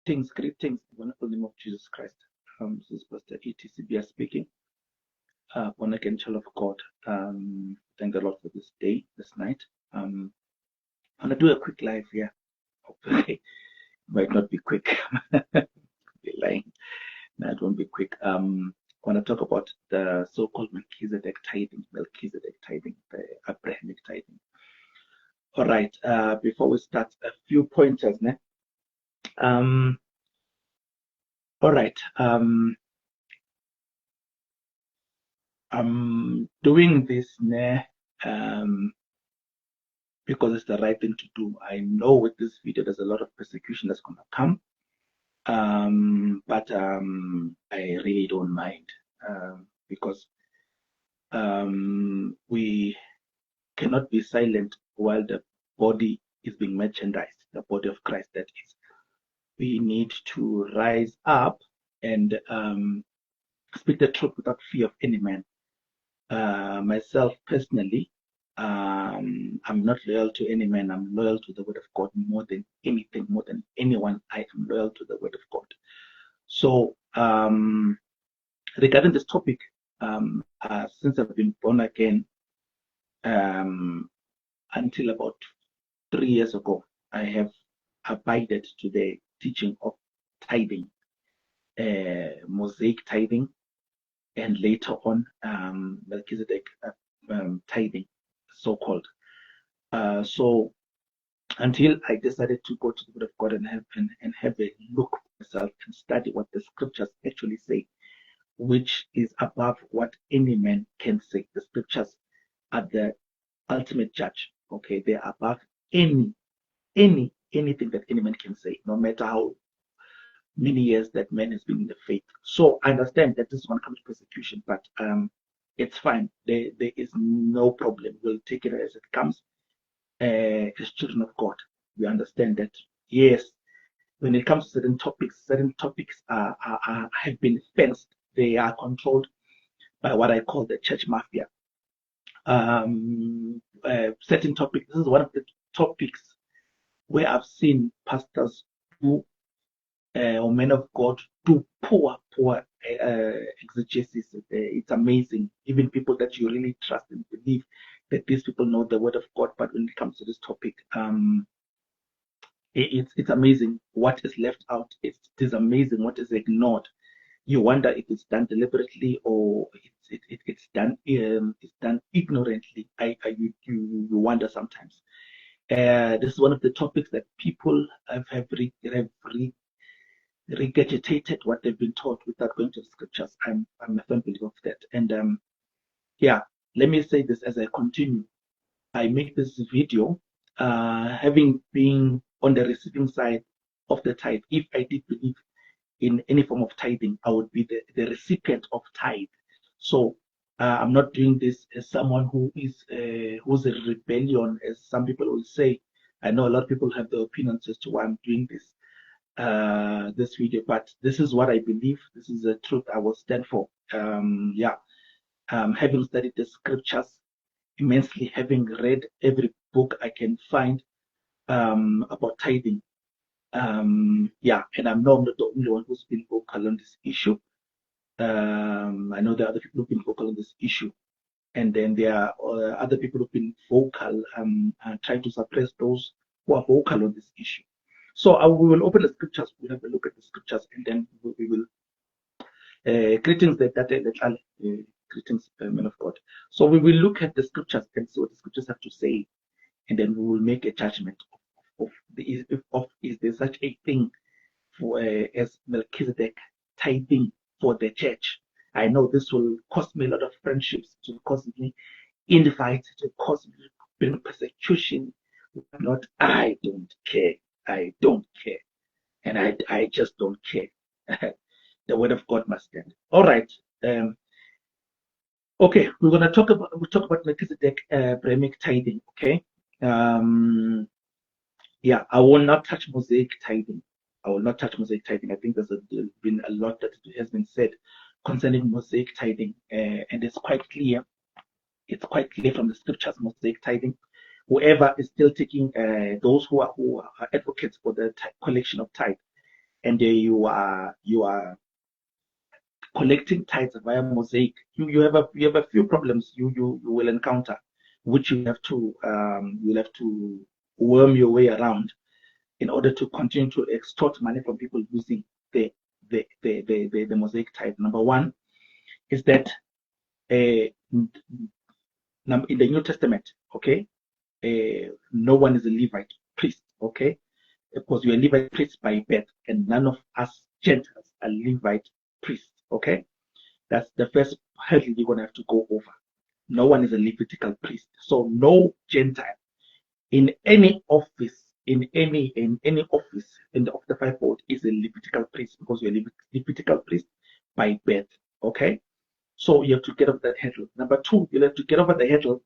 Greetings in the wonderful name of Jesus Christ. This is Pastor ETCBS speaking, born again child of God. Thank the Lord for this day, this night. I'm gonna do a quick live here. Hopefully, might not be quick. Be lying. No, it won't be quick. I want to talk about the so-called Melchizedek tithing, the Abrahamic tithing. All right. Before we start, a few pointers, ne? All right. I'm doing this because it's the right thing to do. I know with this video there's a lot of persecution that's gonna come, but I really don't mind because we cannot be silent while the body is being merchandised, the body of Christ. That is, we need to rise up and speak the truth without fear of any man. Myself personally, I'm not loyal to any man. I'm loyal to the word of God more than anything, more than anyone. I am loyal to the word of God. So, regarding this topic, since I've been born again, until about 3 years ago, I have abided to the teaching of tithing, Mosaic tithing, and later on Melchizedek tithing, so-called. So until I decided to go to the Word of God and have a look myself and study what the scriptures actually say, which is above what any man can say. The scriptures are the ultimate judge. Okay, they are above anything that any man can say, no matter how many years that man has been in the faith. So I understand that this is going to come to persecution, but it's fine. There is no problem. We'll take it as it comes. As children of God, we understand that yes, when it comes to certain topics have been fenced. They are controlled by what I call the church mafia. Certain topics. This is one of the topics where I've seen pastors who or men of God do poor exegesis. It's amazing. Even people that you really trust and believe that these people know the word of God, but when it comes to this topic, it's amazing what is left out. It is amazing what is ignored. You wonder if it's done deliberately or it's done ignorantly. You wonder sometimes. This is one of the topics that people have regurgitated what they've been taught without going to the scriptures. I'm a firm believer of that. And yeah, let me say this as I continue. I make this video having been on the receiving side of the tithe. If I did believe in any form of tithing, I would be the recipient of tithe. So I'm not doing this as someone who's a rebellion, as some people will say. I know a lot of people have their opinions as to why I'm doing this video, but this is what I believe. This is the truth I will stand for. Having studied the scriptures immensely, having read every book I can find about tithing. And I know I'm not the only one who's been vocal on this issue. I know there are other people who've been vocal on this issue, and then there are other people who've been vocal trying to suppress those who are vocal on this issue. So we will open the scriptures, we'll have a look at the scriptures, and then we will greetings greetings, men of God. So we will look at the scriptures and see what the scriptures have to say, and then we will make a judgment of is there such a thing for as Melchizedek tithing for the church. I know this will cost me a lot of friendships, it will cost me invites, it will cost me persecution. Not, I don't care. I don't care. And I just don't care. The word of God must stand. All right. Okay, we'll talk about Melchizedek Abrahamic tithing. Okay. I will not touch Mosaic tithing. I will not touch Mosaic tithing. I think there's been a lot that has been said concerning Mosaic tithing, and it's quite clear. It's quite clear from the scriptures, Mosaic tithing. Whoever is still taking those who are advocates for the collection of tithe, and you are collecting tithes via Mosaic, you have a few problems you will encounter, which you'll have to worm your way around in order to continue to extort money from people using the Mosaic tithe. Number one is that in the New Testament, okay, no one is a Levite priest, okay, because you're a Levite priest by birth, and none of us Gentiles are Levite priests, okay. That's the first hurdle you're gonna have to go over. No one is a Levitical priest, so no Gentile in any office, in any office of the fivefold is a Levitical priest, because you're a Levitical priest by birth, okay. So you have to get over that hurdle. Number two, you'll have to get over the hurdle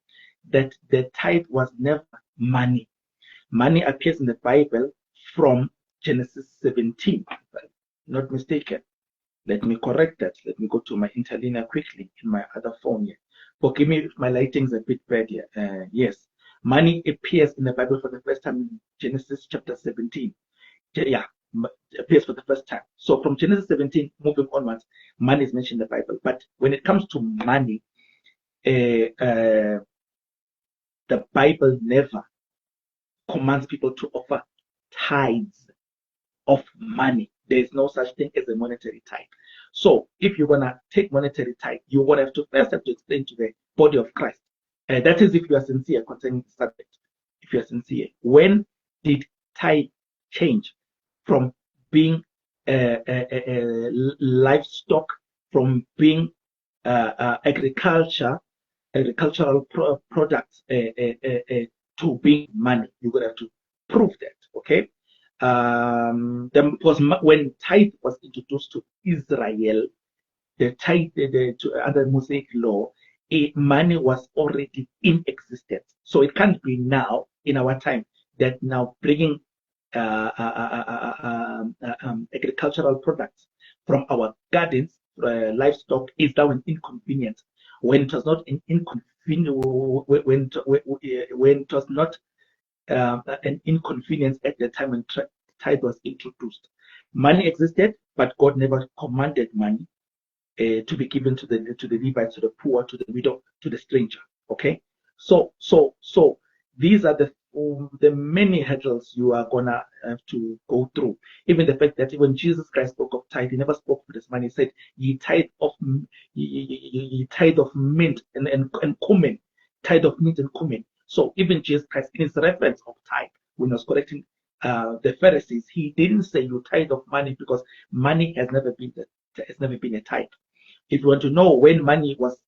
that the tithe was never money. Money appears in the Bible from Genesis 17, if I'm not mistaken. Let me correct that. Let me go to my interlinear quickly in my other phone here. Forgive me if my lighting's a bit bad here. Yes, money appears in the Bible for the first time in Genesis chapter 17. Yeah, appears for the first time. So from Genesis 17 moving onwards, money is mentioned in the Bible. But when it comes to money, the Bible never commands people to offer tithes of money. There is no such thing as a monetary tithe. So if you're gonna take monetary tithe, you're gonna have to first explain to the body of Christ. That is if you are sincere concerning the subject. If you are sincere, when did tithe change from being livestock, from being agricultural products to being money? You're gonna have to prove that, okay? Was when tithe was introduced to Israel, the tithe under Mosaic law, money was already in existence. So it can't be now in our time that now bringing agricultural products from our gardens, livestock, is now an inconvenience, when it was not an inconvenience, when it was not an inconvenience at the time when tithe was introduced. Money existed, but God never commanded money to be given to the Levites, to the poor, to the widow, to the stranger. Okay, so these are the many hurdles you are gonna have to go through. Even the fact that when Jesus Christ spoke of tithe, he never spoke of this money. He said, "Ye tithe of mint and cumin, tithe of mint and cumin." So even Jesus Christ, in his reference of tithe, when he was correcting the Pharisees, he didn't say you tithe of money, because money has never been a tithe. If you want to know when money was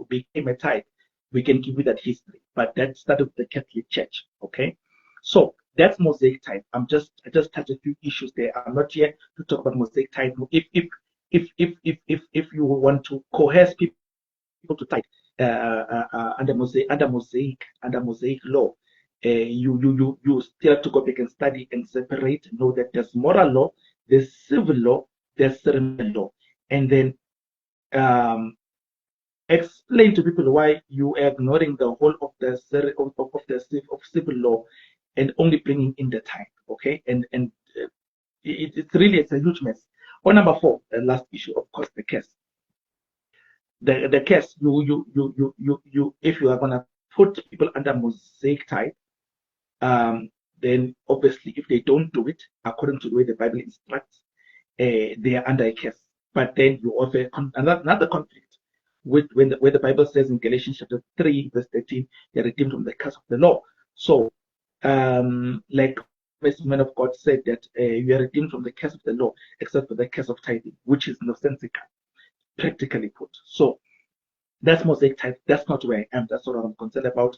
became a tithe, we can give you that history. But that started with the Catholic Church. Okay, so that's Mosaic tithe. I just touched a few issues there. I'm not here to talk about Mosaic tithe. If you want to coerce people to tithe under Mosaic law, you still have to go back and study and separate. Know that there's moral law, there's civil law, there's ceremonial law, and then explain to people why you are ignoring the whole of the civil law and only bringing in the tithe. Okay, and it's a huge mess. On number 4, the last issue, of course, the case. The case, you if you are gonna put people under Mosaic tithe, then obviously if they don't do it according to the way the Bible instructs, they are under a curse. But then you offer another conflict with where the Bible says in Galatians chapter 3 verse 13, they're redeemed from the curse of the law. So like this man of God said that you are redeemed from the curse of the law, except for the curse of tithing, which is nonsensical, practically put. So that's Mosaic tithe. That's not where I am. That's what I'm concerned about.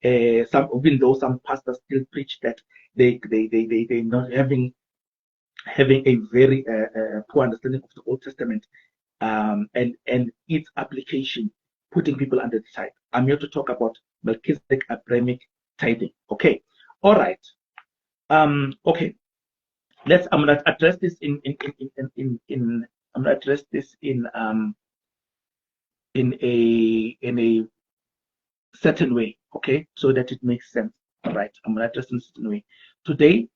Even though some pastors still preach that they not having a very poor understanding of the Old Testament and its application, putting people under the tithe. I'm here to talk about Melchizedek Abrahamic tithing. Okay, all right. Okay, I'm gonna address this I'm gonna address this in a certain way, okay, so that it makes sense. All right, I'm gonna address it in a certain way. Today,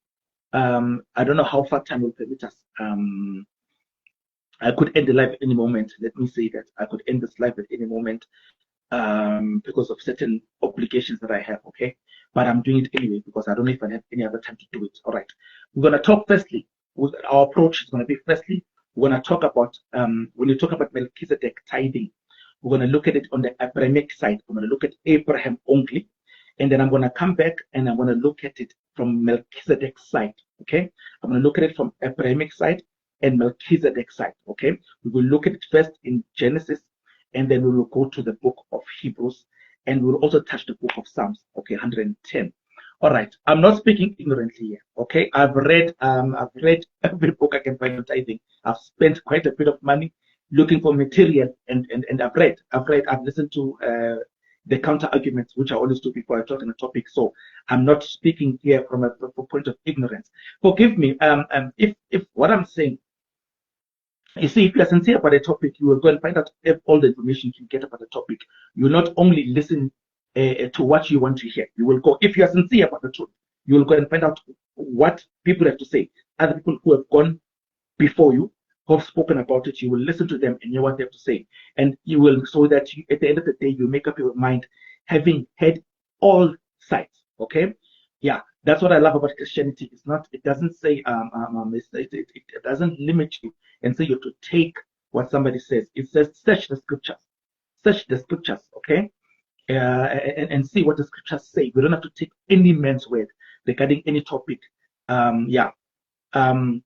I don't know how far time will permit us. I could end the live at any moment. Let me say that I could end this live at any moment because of certain obligations that I have, okay? But I'm doing it anyway because I don't know if I have any other time to do it. All right. We're going to talk firstly, our approach is going to be firstly, we're going to talk about, when you talk about Melchizedek tithing, we're going to look at it on the Abrahamic side. We're going to look at Abraham only. And then I'm going to come back and I'm going to look at it from Melchizedek's side, okay? I'm going to look at it from Abrahamic side and Melchizedek's side, okay? We will look at it first in Genesis, and then we will go to the book of Hebrews, and we'll also touch the book of Psalms, okay, 110. All right, I'm not speaking ignorantly here, okay? I've read every book I can find on tithing. I've spent quite a bit of money looking for material, and I've listened to the counter arguments, which I always do before I talk on a topic. So I'm not speaking here from a point of ignorance. Forgive me if what I'm saying, you see, if you're sincere about a topic, you will go and find out all the information you can get about the topic. You will not only listen to what you want to hear. You will go, if you are sincere about the truth, you will go and find out what people have to say. Other people who have gone before you, who have spoken about it, you will listen to them and hear what they have to say. And you will, so that you, at the end of the day, you make up your mind, having heard all sides, okay? Yeah, that's what I love about Christianity. It's not, it doesn't say, it doesn't limit you and say you have to take what somebody says. It says, search the scriptures, okay? And see what the scriptures say. We don't have to take any man's word regarding any topic. All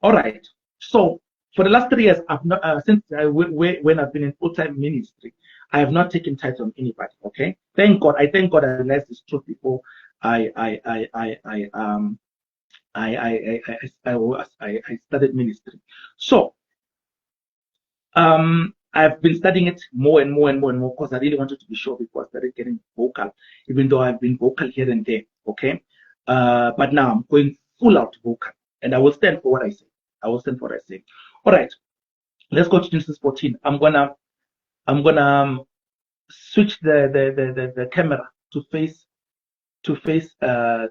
right. So for the last 3 years, I've not when I've been in full-time ministry, I have not taken tithes from anybody. Okay, thank God. I thank God I realized this truth before I started ministry. So I've been studying it more and more because I really wanted to be sure before I started getting vocal, even though I've been vocal here and there. Okay, but now I'm going full out vocal, and I will stand for what I say. All right, let's go to Genesis 14. I'm gonna switch the camera to face the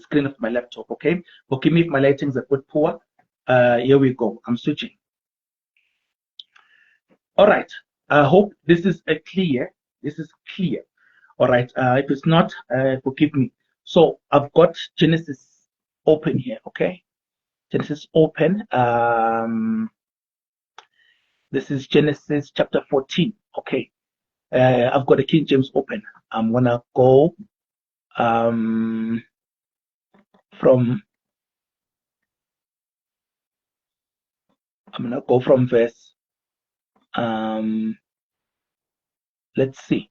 screen of my laptop. Okay, forgive me if my lighting is a bit poor. Here we go. I'm switching. All right. I hope this is clear. All right. If it's not, forgive me. So I've got Genesis open here. Okay. Genesis open. This is Genesis chapter 14. Okay. I've got the King James open. I'm gonna go from verse. Let's see.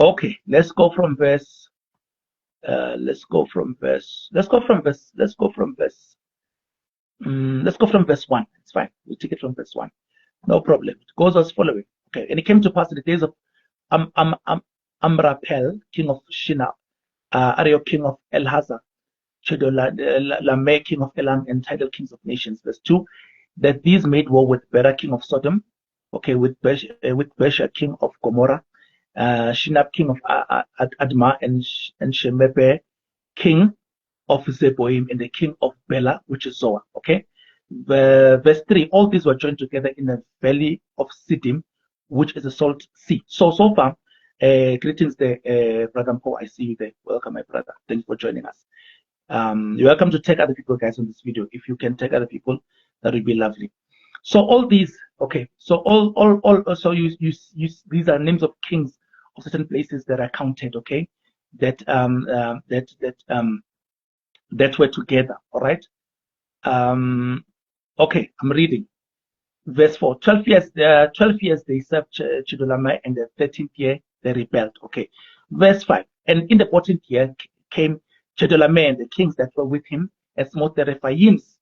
Okay, let's go from verse. Let's go from verse 1. It's fine. We'll take it from verse 1. No problem. It goes as following. Okay, and it came to pass in the days of Amraphel, king of Shinar, Arioch, king of Elhazar, Chedorlaomer, king of Elam, and Tidal, kings of nations. Verse 2, that these made war with Bera, king of Sodom, okay, with Besha, king of Gomorrah, Shinab, king of Admah, and Shemeber, king of Zeboim, and the king of Bela, which is Zoar. Okay, verse 3, all these were joined together in the valley of Siddim, which is a salt sea. So far, greetings there, brother Paul. I see you there. Welcome, my brother. Thanks for joining us. You're welcome to tag other people, guys, on this video. If you can tag other people, that would be lovely. So all these, okay. So so you these are names of kings of certain places that are counted, okay, that were together. All right. Okay, I'm reading verse 4. 12 years they served Chedorlaomer, and the 13th year they rebelled. Okay, verse 5. And in the 14th year came Chedorlaomer and the kings that were with him, and smote the Rephaims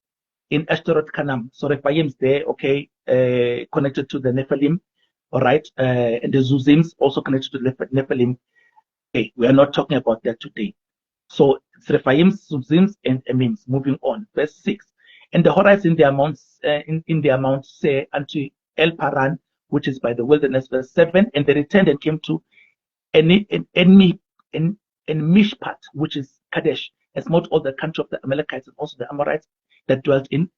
in Ashtaroth Canaan. So Rephaims there, okay, connected to the Nephilim. All right, and the Zuzims also connected to the Nephilim. Okay, we are not talking about that today. So it's Rephaims, Zuzims, and Emims. Moving on, verse 6. And the Horites in their mounts, say unto El Paran, which is by the wilderness, verse 7. And they returned and came to En Mishpat, which is Kadesh, and smote all the country of the Amalekites and also the Amorites that dwelt in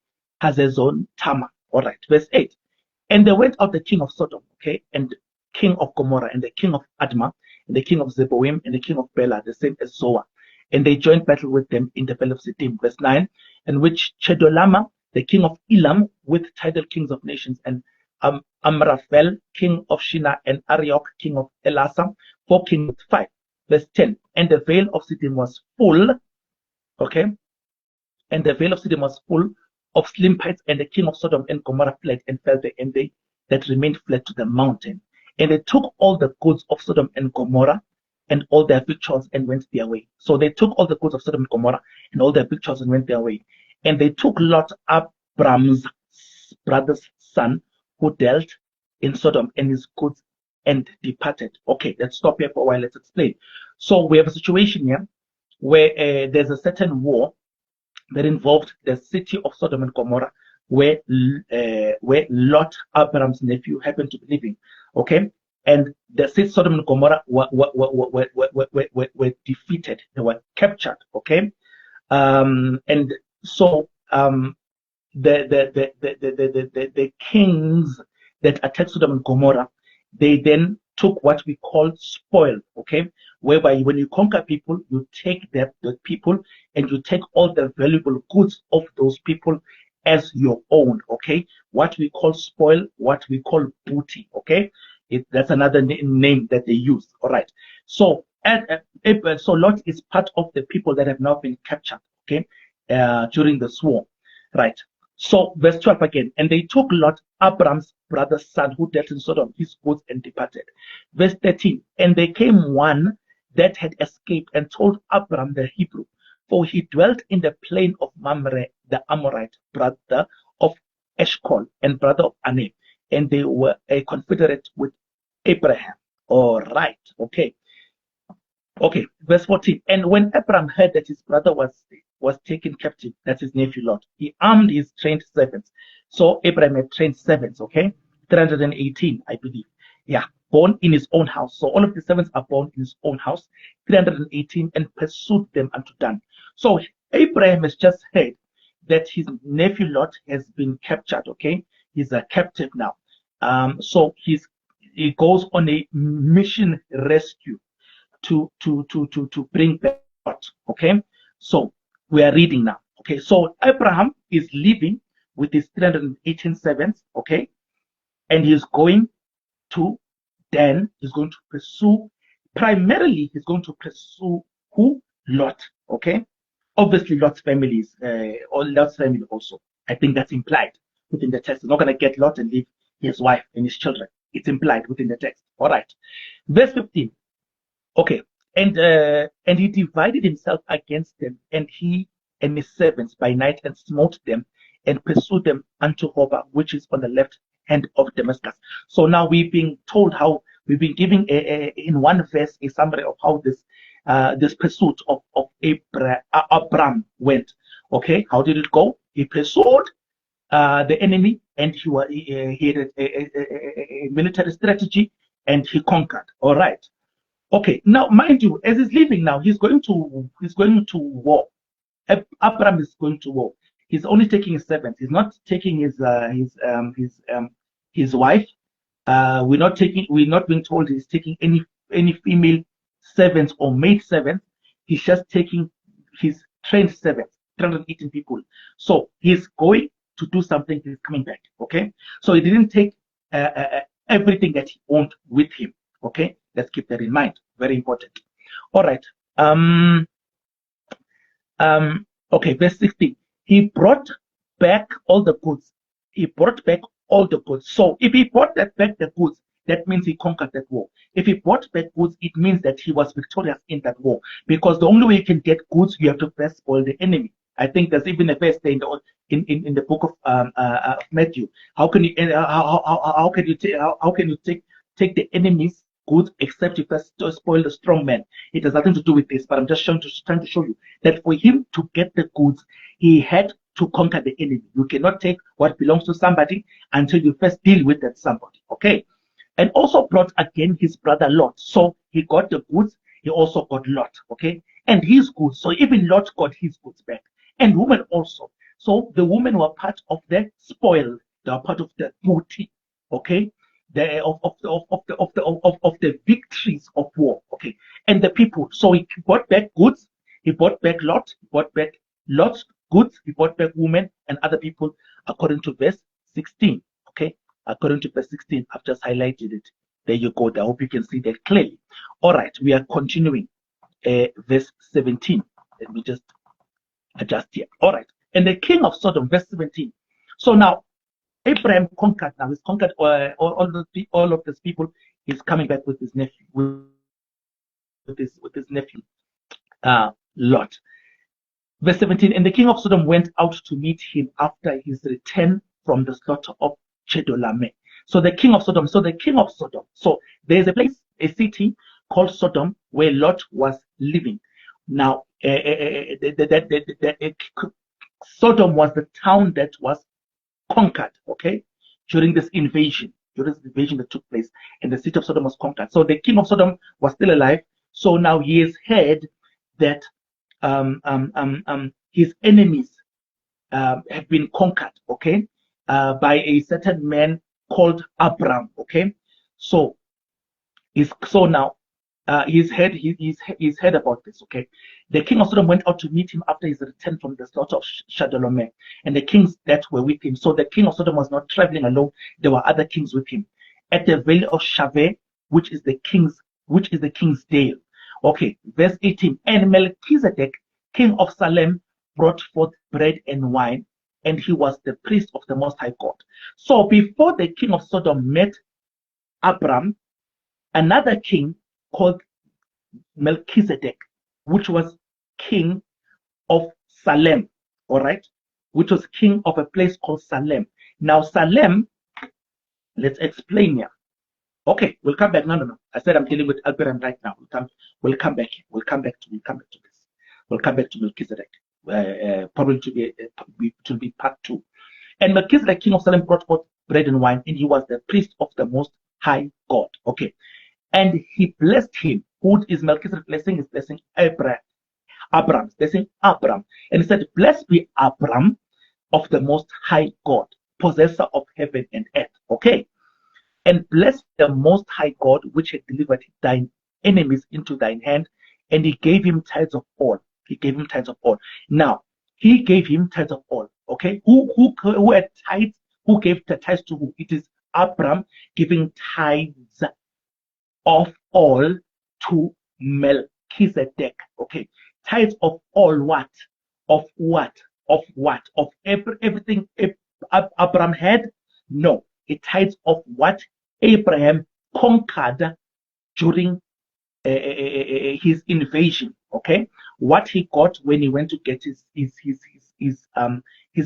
Hazezon Tamar. All right, verse 8. And they went out the king of Sodom, okay, and king of Gomorrah, and the king of Admah, and the king of Zeboim, and the king of Bela, the same as Zoar. And they joined battle with them in the valley of Siddim, verse 9, in which Chedorlaomer, the king of Elam, with tidal kings of nations, and Amraphel, king of Shinar, and Arioch, king of Elasah, 4 kings with 5. Verse 10, and the vale of Siddim was full, okay, and the vale of Siddim was full of slimpites, and the king of Sodom and Gomorrah fled and fell there, and they that remained fled to the mountain. And they took all the goods of Sodom and Gomorrah and all their victuals and went their way. So they took all the goods of Sodom and Gomorrah and all their victuals and went their way. And they took Lot, Abram's brother's son, who dealt in Sodom, and his goods, and departed. Okay, let's stop here for a while. Let's explain. So we have a situation here where there's a certain war that involved the city of Sodom and Gomorrah, where Lot, Abraham's nephew, happened to be living. Okay, and the city of Sodom and Gomorrah were defeated. They were captured. Okay, and so the kings that attacked Sodom and Gomorrah, they then took what we call spoil, okay, whereby when you conquer people, you take the people and you take all the valuable goods of those people as your own, okay, what we call spoil, what we call booty, okay, that's another name that they use. All right, so so Lot is part of the people that have now been captured, okay, during this war, right? So verse 12 again, and they took Lot, Abram's brother's son, who dealt in Sodom, his goods, and departed. Verse 13, and there came one that had escaped and told Abram the Hebrew, for he dwelt in the plain of Mamre, the Amorite, brother of Eshcol and brother of Aner, and they were a confederate with Abraham. All right, okay. Okay, verse 14, and when Abram heard that his brother was taken captive, that's his nephew Lot, he armed his trained servants. So Abraham had trained servants, okay, 318, I believe. Yeah, born in his own house. So all of the servants are born in his own house, 318, and pursued them unto Dan. So Abraham has just heard that his nephew Lot has been captured, okay, he's a captive now. So he goes on a mission rescue to bring back Lot, okay. So we are reading now, okay. So Abraham is living with his 318 servants, okay, and he's going to Dan. He's going to pursue, primarily he's going to pursue who? Lot, okay. Obviously Lot's family is or Lot's family also. I think that's implied within the text. He's not going to get Lot and leave his wife and his children. It's implied within the text. All right, verse 15. Okay, and he divided himself against them, and he and his servants by night, and smote them and pursued them unto Hobah, which is on the left hand of Damascus. So now we've been told how, we've been giving in one verse a summary of how this pursuit of Abram went. Okay, how did it go? He pursued the enemy, and he had a military strategy, and he conquered. All right. Okay, now mind you, as he's leaving now, he's going to war. Abram is going to war. He's only taking his servants. He's not taking his wife. We're not being told he's taking any female servants or maid servants. He's just taking his trained servants, 318 people. So he's going to do something. He's coming back. Okay, so he didn't take everything that he owned with him. Okay, let's keep that in mind. Very important. All right. Okay, verse 16. He brought back all the goods. He brought back all the goods. So if he brought back the goods, that means he conquered that war. If he brought back goods, it means that he was victorious in that war. Because the only way you can get goods, you have to first spoil the enemy. I think there's even a verse there in the book of Matthew. How can you take the enemy's goods except you first spoil the strong man? It has nothing to do with this, but I'm just trying to show you that for him to get the goods, he had to conquer the enemy. You cannot take what belongs to somebody until you first deal with that somebody. Okay. And also brought again his brother Lot. So he got the goods, he also got Lot. Okay. And his goods. So even Lot got his goods back. And women also. So the women were part of the spoil, they were part of the booty. Okay. Of the victories of war. Okay. And the people. So he bought back goods, he bought back Lot, he bought back Lot's goods, he bought back women and other people, according to verse 16. Okay, according to verse 16, I've just highlighted it. There you go. I hope you can see that clearly. All right, we are continuing. Verse 17. Let me just adjust here. All right, and the king of Sodom, verse 17. So now Abraham conquered. Now he's conquered all of these people. He's coming back with his nephew, with his nephew, Lot. Verse 17, and the king of Sodom went out to meet him after his return from the slaughter of Chedorlaomer. So the king of Sodom, so there's a place, a city called Sodom where Lot was living. Now, Sodom was the town that was conquered, okay, during this invasion that took place, and the city of Sodom was conquered. So the king of Sodom was still alive. So now he has heard that his enemies have been conquered, okay, by a certain man called Abram, okay. So now he's heard about this, okay. The king of Sodom went out to meet him after his return from the slaughter of Chedorlaomer, and the kings that were with him. So the king of Sodom was not traveling alone; there were other kings with him at the valley of Shaveh, which is the king's dale. Okay, verse 18. And Melchizedek, king of Salem, brought forth bread and wine, and he was the priest of the Most High God. So before the king of Sodom met Abram, another king called Melchizedek, which was king of Salem, all right, which was king of a place called Salem. Now, Salem, let's explain here. Okay, we'll come back. No. I said I'm dealing with Abraham right now. We'll come back. We'll come back to this. We'll come back to Melchizedek. Probably to be part 2. And Melchizedek, king of Salem, brought forth bread and wine, and he was the priest of the Most High God. Okay, and he blessed him. Who is Melchizedek blessing? Is blessing Abram, blessing Abram, and he said, "Blessed be Abram of the Most High God, possessor of heaven and earth." Okay. And bless the Most High God, which had delivered thine enemies into thine hand, and he gave him tithes of all. He gave him tithes of all. Now, he gave him tithes of all. Okay, who had tithes? Who gave the tithes to who? It is Abram giving tithes of all to Melchizedek. Okay, tithes of all what? Of what? Of what? Of everything Abram had? No. It tithes of what Abraham conquered during his invasion. Okay, what he got when he went to get his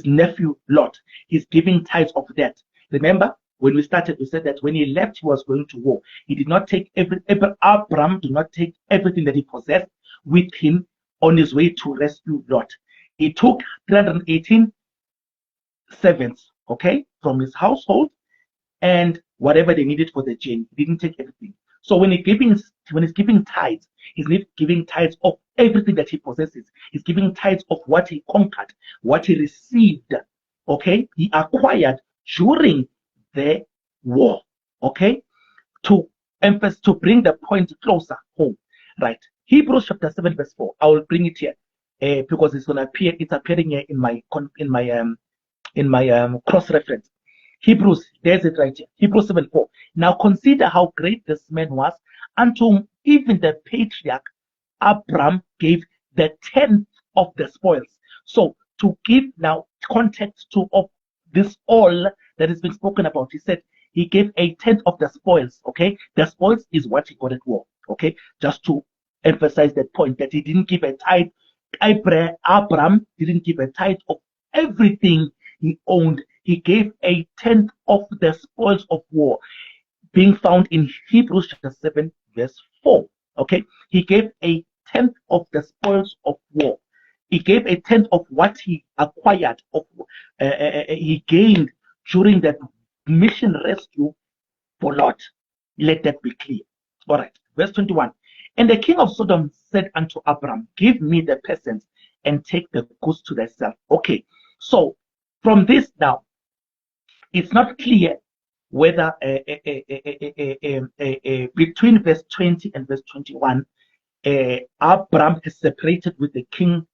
nephew Lot. He's giving tithes of that. Remember, when we started, we said that when he left, he was going to war. He did not take Abram did not take everything that he possessed with him on his way to rescue Lot. He took 318 servants, okay, from his household, and whatever they needed for the journey. He didn't take everything. So when he's giving tithes, he's not giving tithes of everything that he possesses. He's giving tithes of what he conquered, what he received. Okay, he acquired during the war. Okay, to bring the point closer home. Right, Hebrews chapter 7 verse 4. I will bring it here because it's going to appear. It's appearing here in my cross reference. Hebrews, there's it right here. Hebrews 7:4. Now consider how great this man was, unto whom even the patriarch Abram gave the 10th of the spoils. So to give now context to of this all that has been spoken about, he said he gave a 10th of the spoils. Okay, the spoils is what he got at war. Okay, just to emphasize that point, that he didn't give a tithe. Abram didn't give a tithe of everything he owned. He gave a 10th of the spoils of war, being found in Hebrews chapter 7 verse 4. Okay, he gave a 10th of the spoils of war. He gave a tenth of what he acquired, he gained during that mission rescue for Lot. Let that be clear. All right, verse 21. And the king of Sodom said unto Abram, give me the peasants and take the goods to thyself. Okay, so from this now, it's not clear whether between verse 20 and verse 21, Abram is separated with the king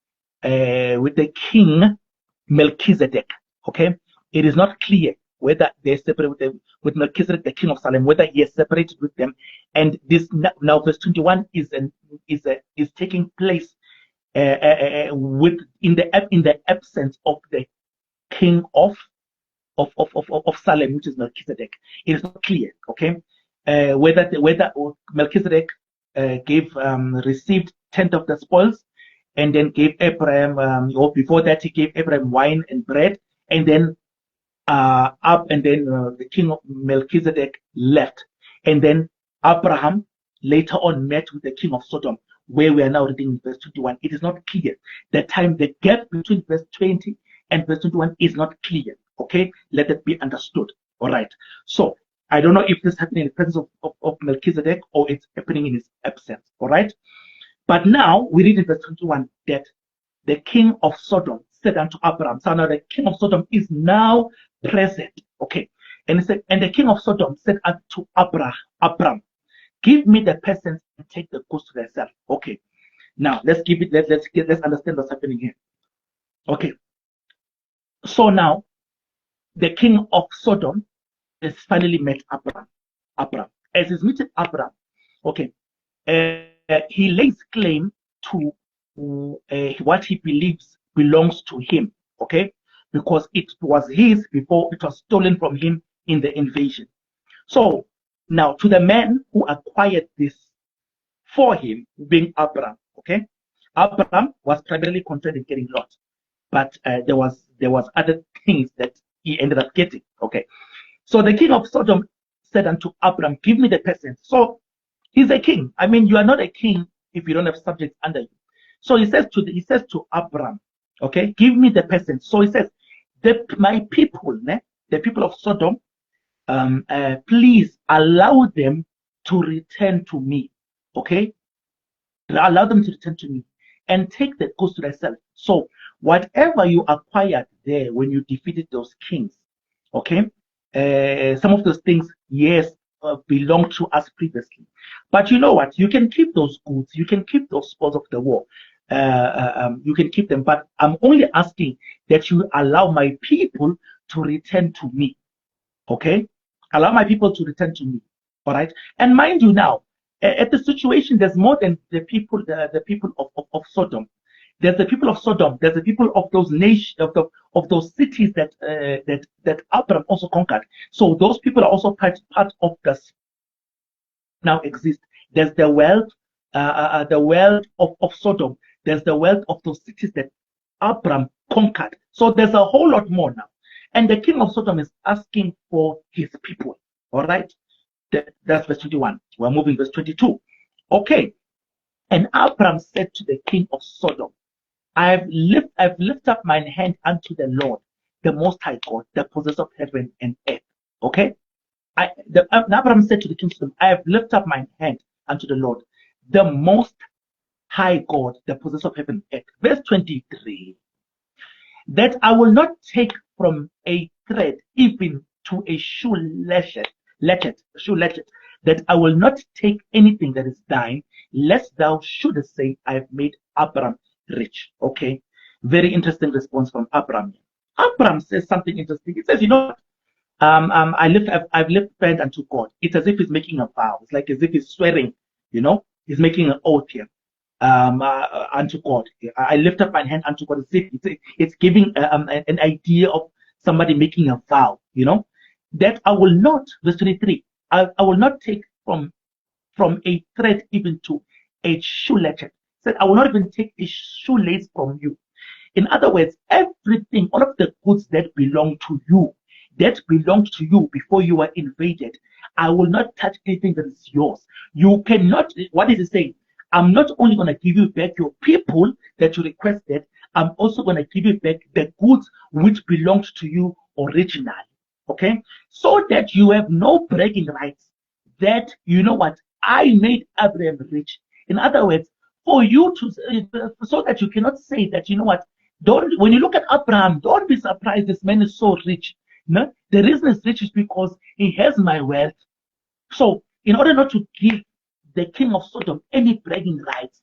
Melchizedek. Okay, it is not clear whether they're separated with Melchizedek, the king of Salem, whether he is separated with them. And this now verse 21 is taking place in the absence of the king of Salem, which is Melchizedek. It is not clear, okay, whether Melchizedek received tenth of the spoils, and then gave Abraham, or before that he gave Abraham wine and bread, and then the king of Melchizedek left, and then Abraham later on met with the king of Sodom, where we are now reading in verse 21. It is not clear. The gap between verse 20 and verse 21 is not clear. Okay, let that be understood. All right. So I don't know if this is happening in the presence of Melchizedek or it's happening in his absence. All right. But now we read in verse 21 that the king of Sodom said unto Abram. So now the king of Sodom is now present. Okay. And he said, and the king of Sodom said unto Abram, give me the peasants and take the goods to thyself. Okay. Now let's understand what's happening here. Okay. So now the king of Sodom has finally met Abram. As he's meeting Abram, okay, he lays claim to what he believes belongs to him, okay, because it was his before it was stolen from him in the invasion. So now to the man who acquired this for him, being Abram, okay, Abram was primarily concerned in getting Lot, but there was other things that he ended up getting. Okay, so the king of Sodom said unto Abram, give me the peasants. So he's a king. I mean, you are not a king if you don't have subjects under you. So he says to Abram, okay, give me the peasants. So he says, my people, the people of Sodom, please allow them to return to me. Okay, allow them to return to me and take the goods to thyself. So whatever you acquired there when you defeated those kings, okay, some of those things, yes, belonged to us previously. But you know what? You can keep those goods. You can keep those spoils of the war. You can keep them. But I'm only asking that you allow my people to return to me. Okay? Allow my people to return to me. All right? And mind you now, at the situation, there's more than the people of Sodom. There's the people of Sodom. There's the people of those nations, of those cities that Abram also conquered. So those people are also part of this now exist. There's the wealth of Sodom. There's the wealth of those cities that Abram conquered. So there's a whole lot more now. And the king of Sodom is asking for his people. All right. That's verse 21. We're moving verse 22. Okay. And Abram said to the king of Sodom, I've lifted up mine hand unto the Lord, the Most High God, the possessor of heaven and earth. Okay? Abraham said to the king of Sodom, I have lifted up mine hand unto the Lord, the Most High God, the possessor of heaven and earth. Verse 23, that I will not take from a thread even to a shoe latchet, that I will not take anything that is thine, lest thou shouldest say, I have made Abram rich. Okay, very interesting response from Abram. Abram says something interesting. He says, you know, I've lifted hand unto God. It's as if he's making a vow. It's like as if he's swearing. You know, he's making an oath here unto God. I lift up my hand unto God. It's giving an idea of somebody making a vow. You know, that I will not. Verse 23. I will not take from a thread even to a shoe latchet. Said, I will not even take a shoelace from you. In other words, everything, all of the goods that belong to you before you were invaded, I will not touch anything that is yours. You cannot, what is it saying? I'm not only going to give you back your people that you requested, I'm also going to give you back the goods which belonged to you originally. Okay? So that you have no bragging rights that, you know what, I made Abraham rich. In other words, for you to, so that you cannot say that, you know what, don't, when you look at Abraham, don't be surprised this man is so rich. No? The reason he's rich is because he has my wealth. So, in order not to give the king of Sodom any bragging rights,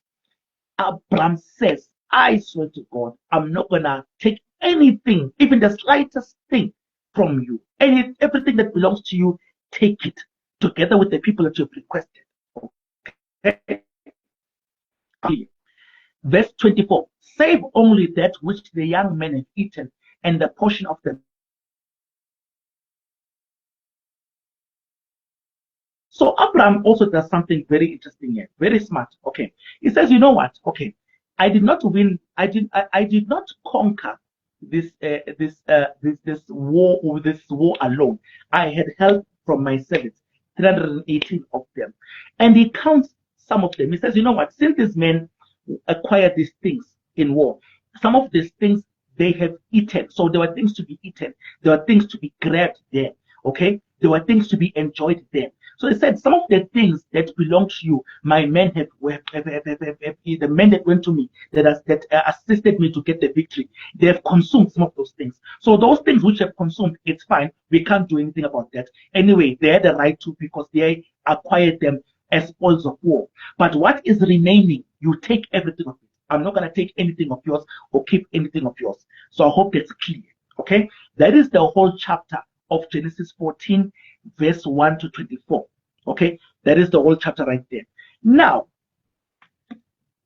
Abraham says, I swear to God, I'm not going to take anything, even the slightest thing from you. Everything that belongs to you, take it together with the people that you've requested. Okay? Verse 24, save only that which the young men have eaten and the portion of them. So Abraham also does something very interesting here, very smart. Okay, he says, you know what? Okay, I did not win. I did not conquer this war alone. I had help from my servants, 318 of them, and he counts some of them. He says, you know what? Since these men acquired these things in war, some of these things they have eaten. So there were things to be eaten. There were things to be grabbed there. Okay, there were things to be enjoyed there. So he said, some of the things that belong to you, my men the men that went to me, that assisted me to get the victory, they have consumed some of those things. So those things which have consumed, it's fine. We can't do anything about that. Anyway, they had the right to because they acquired them as spoils of war. But what is remaining, you take everything of it. I'm not going to take anything of yours or keep anything of yours. So I hope that's clear. Okay, that is the whole chapter of Genesis 14, verse 1 to 24. Okay, that is the whole chapter right there. Now,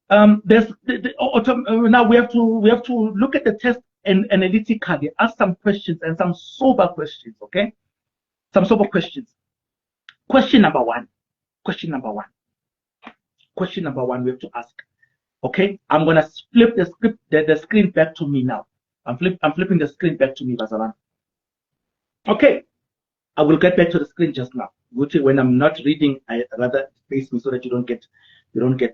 now we have to look at the text and analytically ask some questions and some sober questions. Okay, some sober questions. Question number one. We have to ask. Okay, I'm gonna flip the screen back to me now. I'm flipping the screen back to me, Basalan. Okay, I will get back to the screen just now. When I'm not reading, I rather face me so that you don't get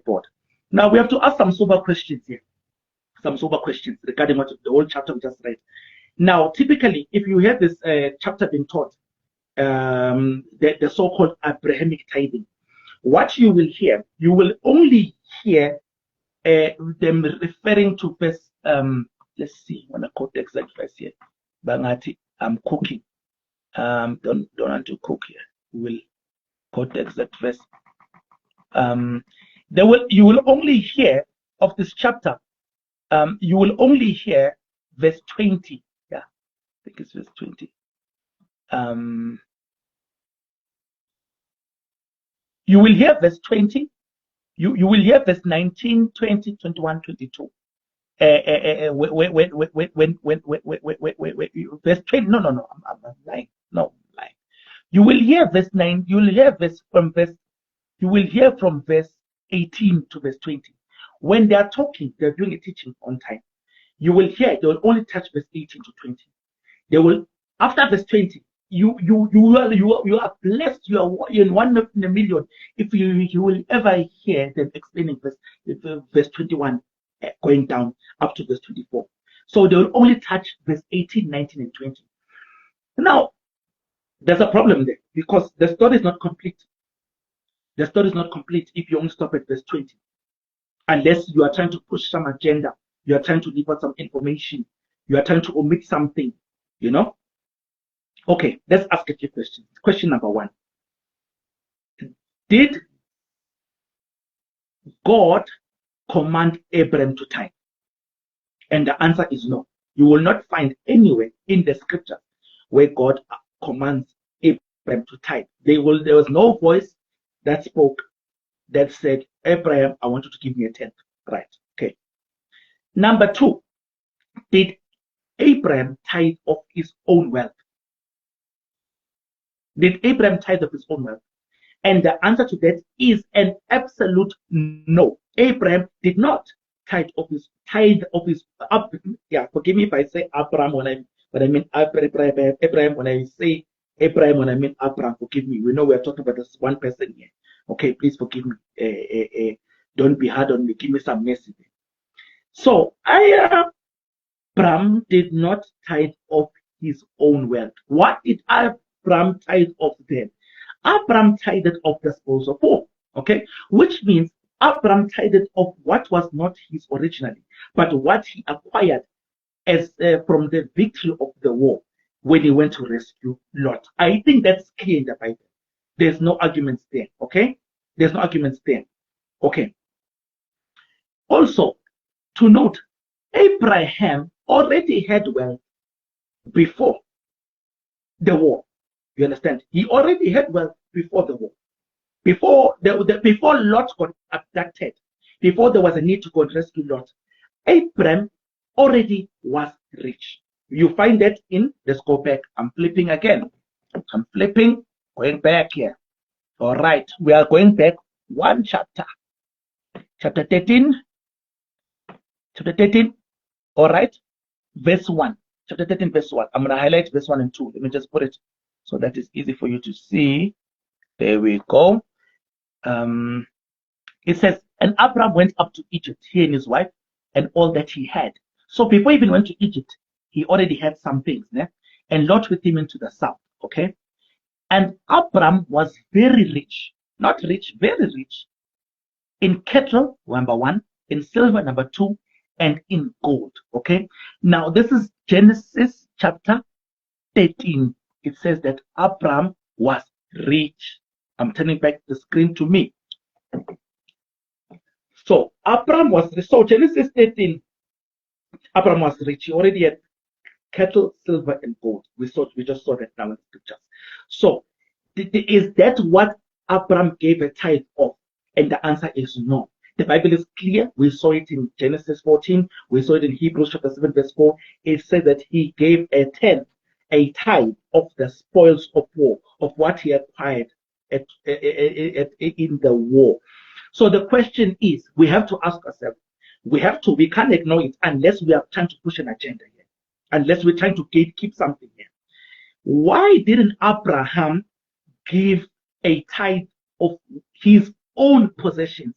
bored. Now we have to ask some sober questions here. Some sober questions regarding what the whole chapter we just read. Now, typically, if you have this chapter being taught, the so-called Abrahamic tithing, what you will only hear them referring to verse. Let's see, I want to quote the exact verse here. Bangati, I'm cooking. Don't want to cook here. We'll quote the exact verse. You will only hear of this chapter. You will only hear verse 20. Yeah, I think it's verse 20. You will hear verse 20. You will hear verse 19, 20, 21, 22. When verse 20. No, I'm lying. No, I'm lying. You will hear verse 9. You will hear You will hear from verse 18 to verse 20. When they are talking, they're doing a teaching on time. You will hear they will only touch verse 18 to 20. They will after verse 20. You are blessed. You are in 1 in a million if you will ever hear them explaining verse 21 going down up to verse 24. So they will only touch verse 18, 19, and 20. Now, there's a problem there because the story is not complete. The story is not complete if you only stop at verse 20. Unless you are trying to push some agenda, you are trying to leave out some information, you are trying to omit something, you know? Okay, let's ask a few questions. Question number one. Did God command Abraham to tithe? And the answer is no. You will not find anywhere in the scripture where God commands Abraham to tithe. There was no voice that spoke that said, Abraham, I want you to give me a tenth. Right. Okay. Number two, did Abraham tithe of his own wealth? Did Abraham tithe of his own wealth? And the answer to that is an absolute no. Abraham did not tithe of his forgive me if I say Abraham when I mean Abraham when I say Abraham when I mean Abraham, forgive me. We know we're talking about this one person here. Okay, please forgive me. Don't be hard on me. Give me some mercy. So Abram did not tithe of his own wealth. What did Abram tithe of then? Abram tithed of the spoils of war. Okay, which means Abram tithed of what was not his originally, but what he acquired as from the victory of the war when he went to rescue Lot. I think that's clear in the Bible. There's no arguments there. Okay, there's no arguments there. Okay. Also, to note, Abraham already had wealth before the war. You understand? He already had wealth before the war. Before Lot got abducted, before there was a need to go and rescue Lot, Abraham already was rich. You find that in, let's go back. I'm flipping again. I'm flipping, going back here. All right, we are going back one chapter. Chapter 13. Chapter 13. All right, verse 1. Chapter 13, verse 1. I'm going to highlight verse 1 and 2. Let me just put it so that it's easy for you to see. There we go. It says, and Abraham went up to Egypt, he and his wife, and all that he had. So before he even went to Egypt, he already had some things, né? And Lot with him into the south, okay? And Abraham was very rich, not rich, very rich, in cattle, number 1, in silver, number 2, and in gold, okay? Now, this is Genesis chapter 13. It says that Abraham was rich. I'm turning back the screen to me. So Abraham was rich. So Genesis 13, Abraham was rich. He already had cattle, silver, and gold. We just saw that now in the scriptures. So is that what Abraham gave a tithe of? And the answer is no. The Bible is clear. We saw it in Genesis 14. We saw it in Hebrews chapter 7, verse 4. It says that he gave a tenth, a tithe of the spoils of war, of what he acquired in the war. So the question is, we have to ask ourselves, we can't ignore it unless we are trying to push an agenda here, unless we're trying to keep something here. Why didn't Abraham give a tithe of his own possessions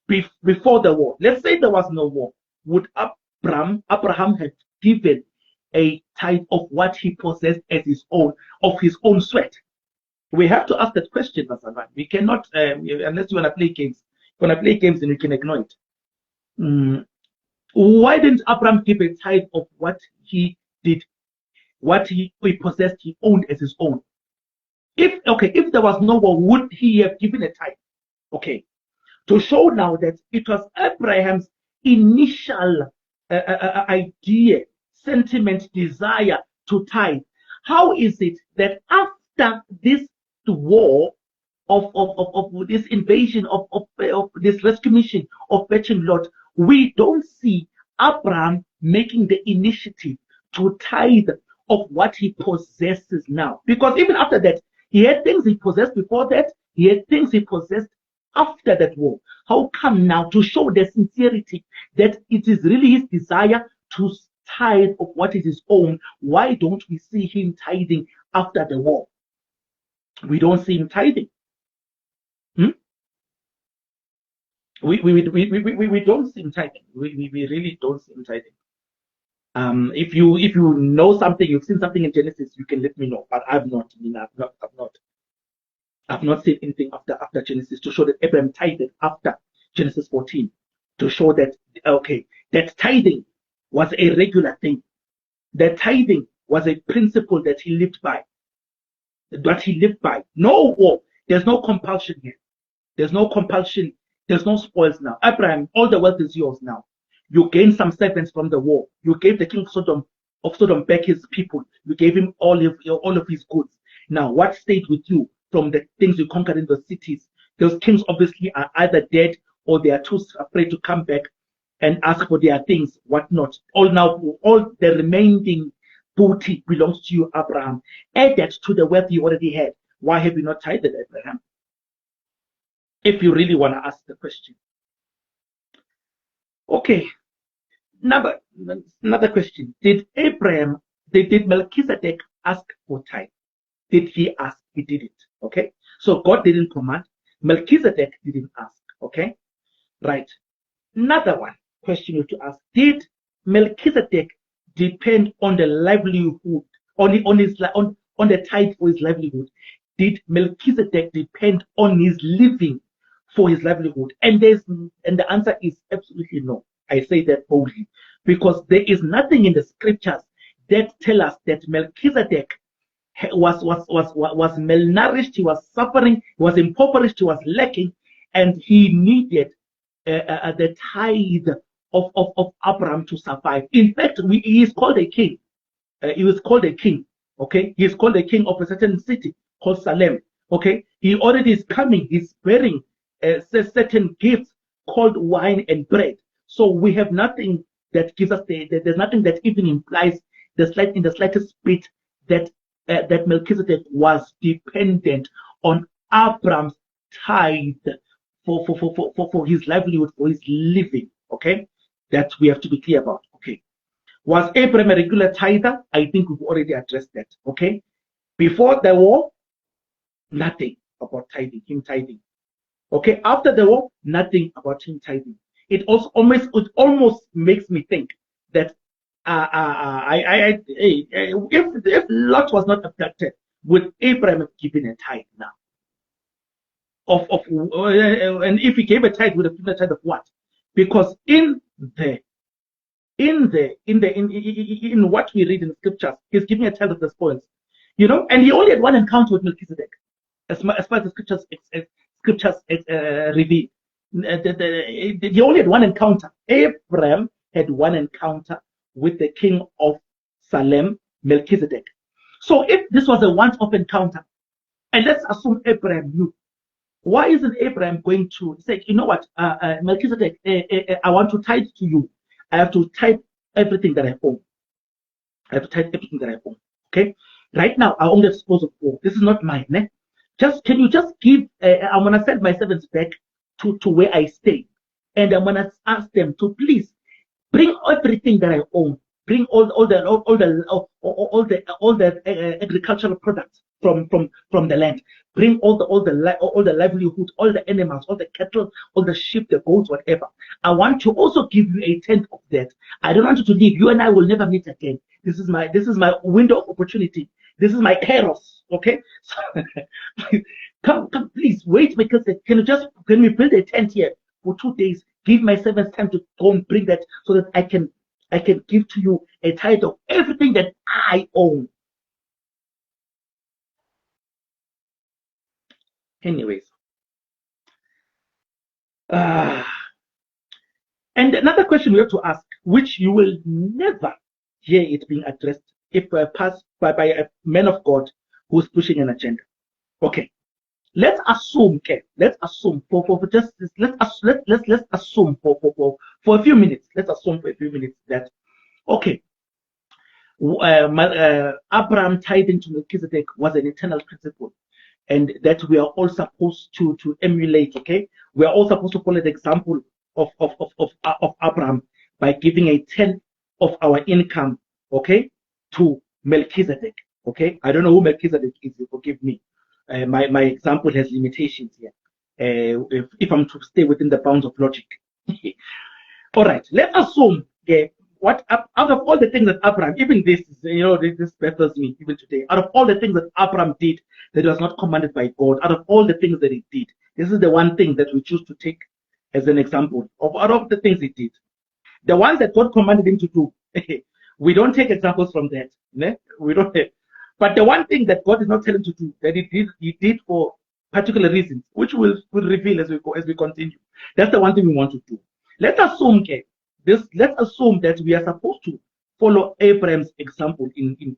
before the war? Let's say there was no war. Would Abraham have given a tithe of what he possessed as his own, of his own sweat? We have to ask that question, Pastor. We cannot, unless you want to play games. If you want to play games, then you can ignore it. Why didn't Abraham give a tithe of what he did, what he possessed, he owned as his own? If there was no war, would he have given a tithe? Okay, to show now that it was Abraham's initial idea, sentiment, desire to tithe. How is it that after this war of this invasion of this rescue mission of fetching Lot, we don't see Abraham making the initiative to tithe of what he possesses now? Because even after that, he had things he possessed before that, he had things he possessed after that war. How come now, to show the sincerity that it is really his desire to tithe of what is his own, why don't we see him tithing after the war? We don't see him tithing. We don't see him tithing. We really don't see him tithing. If you know something, you've seen something in Genesis, you can let me know. But I've not. I've not seen anything after Genesis to show that Abraham tithed after Genesis 14, to show that that tithing was a regular thing. That tithing was a principle that he lived by. No war. There's no compulsion here. There's no compulsion. There's no spoils now. Abraham, all the wealth is yours now. You gained some servants from the war. You gave the king of Sodom back his people. You gave him all of his goods. Now, what stayed with you from the things you conquered in the cities? Those kings obviously are either dead or they are too afraid to come back and ask for their things, whatnot. All the remaining booty belongs to you, Abraham. Added to the wealth you already had. Why have you not tithed, Abraham? If you really want to ask the question. Okay. Another question. Did Melchizedek ask for tithe? Did he ask? He did it. Okay. So God didn't command. Melchizedek didn't ask. Okay. Right. Another one question you have to ask. Did Melchizedek depend on the livelihood, on the tithe for his livelihood? Did Melchizedek depend on his living for his livelihood? And the answer is absolutely no. I say that boldly because there is nothing in the scriptures that tell us that Melchizedek was malnourished, he was suffering, he was impoverished, he was lacking, and he needed the tithe of Abraham to survive. In fact, he is called a king. He was called a king. Okay, he is called a king of a certain city called Salem. Okay, he already is coming. He's bearing certain gifts called wine and bread. So we have nothing that gives us there's nothing that even implies in the slightest bit that that Melchizedek was dependent on Abraham's tithe for his livelihood, for his living. Okay, that we have to be clear about. Okay, was Abraham a regular tither? I think we've already addressed that. Okay, before the war, nothing about tithing, him tithing. Okay, after the war, nothing about him tithing. It almost makes me think that if Lot was not abducted, would Abraham have given a tithe now? And if he gave a tithe, would have given a tithe of what? Because in what we read in the scriptures, he's giving a tithe of the spoils, and he only had one encounter with Melchizedek, as far as the scriptures reveal. He only had one encounter. Abraham had one encounter with the king of Salem, Melchizedek. So if this was a once-off encounter, and let's assume Abraham knew, why isn't Abraham going to say, you know what, Melchizedek, I want to tithe to you. I have to tithe everything that I own. Okay? Right now, I own the spoils of war. This is not mine. Eh? Can you just give, I'm going to send my servants back to where I stay. And I'm going to ask them to please bring everything that I own. Bring all the agricultural products from the land. Bring all the livelihood, all the animals, all the cattle, all the sheep, the goats, whatever. I want to also give you a tenth of that. I don't want you to leave. You and I will never meet again. This is my window of opportunity. This is my kairos. Okay, so come, please wait, because can we build a tent here for 2 days? Give my servants time to go and bring that, so that I can give to you a tithe of everything that I own. Anyways, and another question we have to ask, which you will never hear it being addressed if passed by a man of God who's pushing an agenda. Okay, let's assume let's assume for a few minutes. Let's assume for a few minutes that okay, Abraham tithing to Melchizedek was an eternal principle, and that we are all supposed to emulate. Okay, we are all supposed to follow the example of Abraham by giving a tenth of our income, okay, to Melchizedek. Okay, I don't know who Melchizedek is. Forgive me. My example has limitations here. If I'm to stay within the bounds of logic. All right, let's assume out of all the things that Abraham, even this baffles me even today. Out of all the things that Abraham did that was not commanded by God, out of all the things that he did, this is the one thing that we choose to take as an example of out of the things he did. The ones that God commanded him to do, we don't take examples from that. Ne? We don't. But the one thing that God is not telling him to do, that he did for particular reasons, which we'll reveal as we continue. That's the one thing we want to do. Let's assume that we are supposed to follow Abraham's example in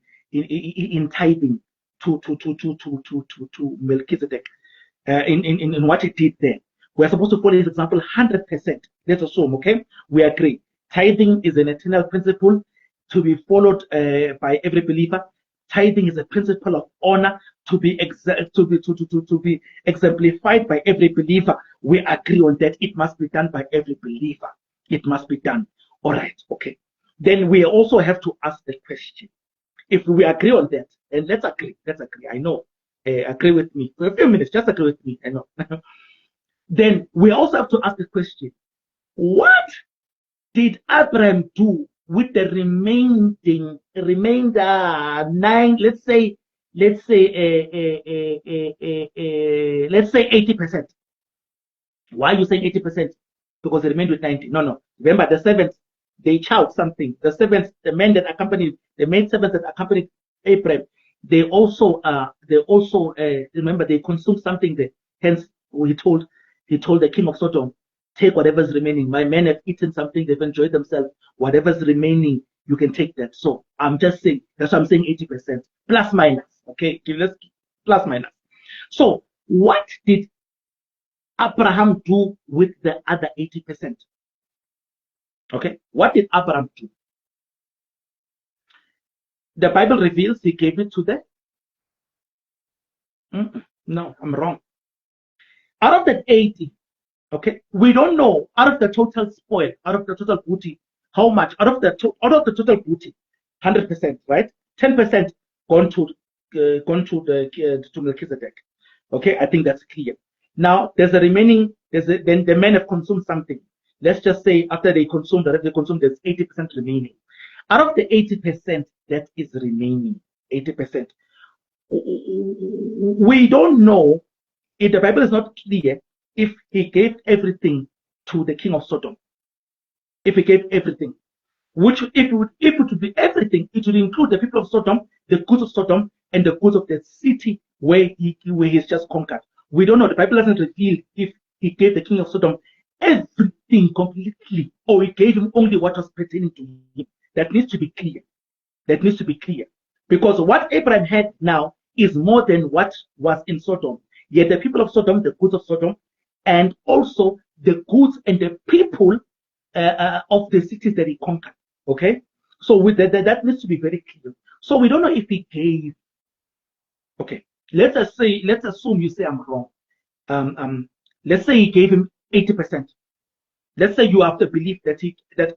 tithing to Melchizedek, in what he did there. We are supposed to follow his example 100%. Let's assume, okay? We agree. Tithing is an eternal principle to be followed by every believer. Tithing is a principle of honor to be exemplified by every believer. We agree on that. It must be done by every believer. It must be done. All right, okay. Then we also have to ask the question. If we agree on that, and let's agree. I know. Agree with me. For a few minutes, just agree with me. I know. Then we also have to ask the question, what did Abraham do with the remainder 9, let's say 80%. Why are you saying 80%? Because they remained with 90. No. Remember, the servants, they shout something. The servants, the main servants that accompanied Abraham, they also remember, they consumed something there. Hence, he told the king of Sodom, take whatever's remaining. My men have eaten something, they've enjoyed themselves. Whatever's remaining, you can take that. So I'm just saying, that's why I'm saying 80%, plus minus. Okay, let's plus minus. So what did Abraham do with the other 80%? Okay, what did Abraham do? The Bible reveals he gave it to the. No, I'm wrong. Out of that 80, okay, we don't know out of the total spoil, out of the total booty, how much out of the total booty, 100%, right? 10% gone to Melchizedek. Okay, I think that's clear. Now there's a remaining. Then the men have consumed something. Let's just say after they consumed, there's 80% remaining. Out of the 80% that is remaining, 80%, we don't know. If the Bible is not clear, if he gave everything to the king of Sodom, if he gave everything, which if it would be everything, it would include the people of Sodom, the goods of Sodom, and the goods of the city where he's just conquered. We don't know. The Bible doesn't reveal if he gave the king of Sodom everything completely, or he gave him only what was pertaining to him. That needs to be clear. That needs to be clear. Because what Abraham had now is more than what was in Sodom. Yet the people of Sodom, the goods of Sodom, and also the goods and the people of the cities that he conquered. Okay? So with that needs to be very clear. So we don't know if he gave. Okay, let's assume you say I'm wrong. Let's say he gave him 80%. Let's say you have to believe that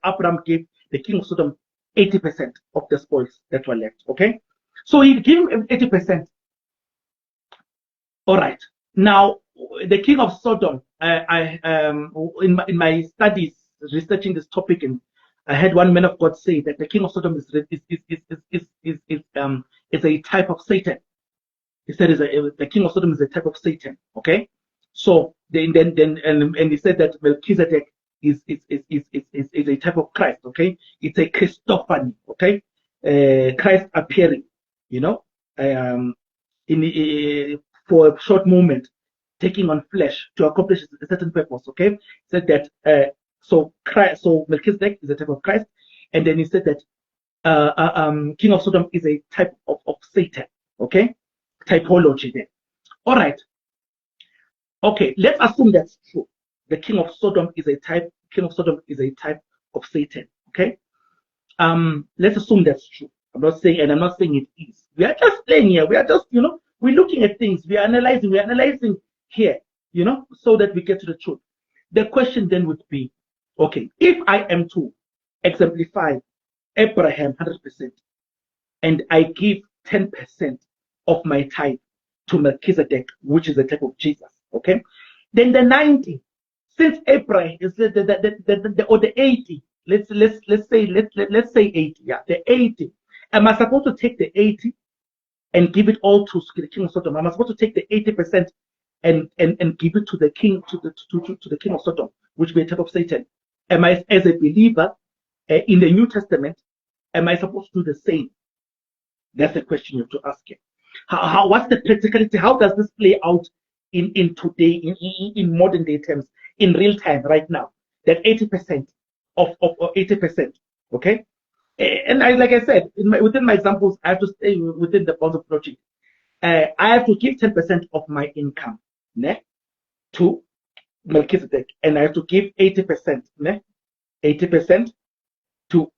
Abraham gave the king of Sodom 80% of the spoils that were left. Okay, so he gave him 80%. All right. Now the king of Sodom. In my studies researching this topic, and I had one man of God say that the king of Sodom is a type of Satan. He said the king of Sodom is a type of Satan. Okay, so then he said that Melchizedek is a type of Christ. Okay, it's a Christophany. Okay, Christ appearing. You know, for a short moment, taking on flesh to accomplish a certain purpose. Okay, he said that so Melchizedek is a type of Christ, and then he said that king of Sodom is a type of Satan. Okay, typology there. All right. Okay, let's assume that's true. The king of Sodom is a type. King of Sodom is a type of Satan. Okay. Let's assume that's true. I'm not saying it is. We are just playing here. We are just, we're looking at things. We are analyzing here, so that we get to the truth. The question then would be, okay, if I am to exemplify Abraham 100%, and I give 10% of my tithe to Melchizedek, which is the type of Jesus, okay, then the 90, since Abraham is the 80, let's say 80, yeah, the 80. Am I supposed to take the 80 and give it all to the king of Sodom? Am I supposed to take the 80% and give it to the king to the king of Sodom, which be a type of Satan? Am I, as a believer in the New Testament, am I supposed to do the same? That's the question you have to ask here. What's the practicality? How does this play out in today, in modern day terms, in real time, right now? That 80% of 80%, okay? And like I said, within my examples, I have to stay within the bounds of logic. I have to give 10% of my income to Melchizedek, and I have to give 80%, 80% to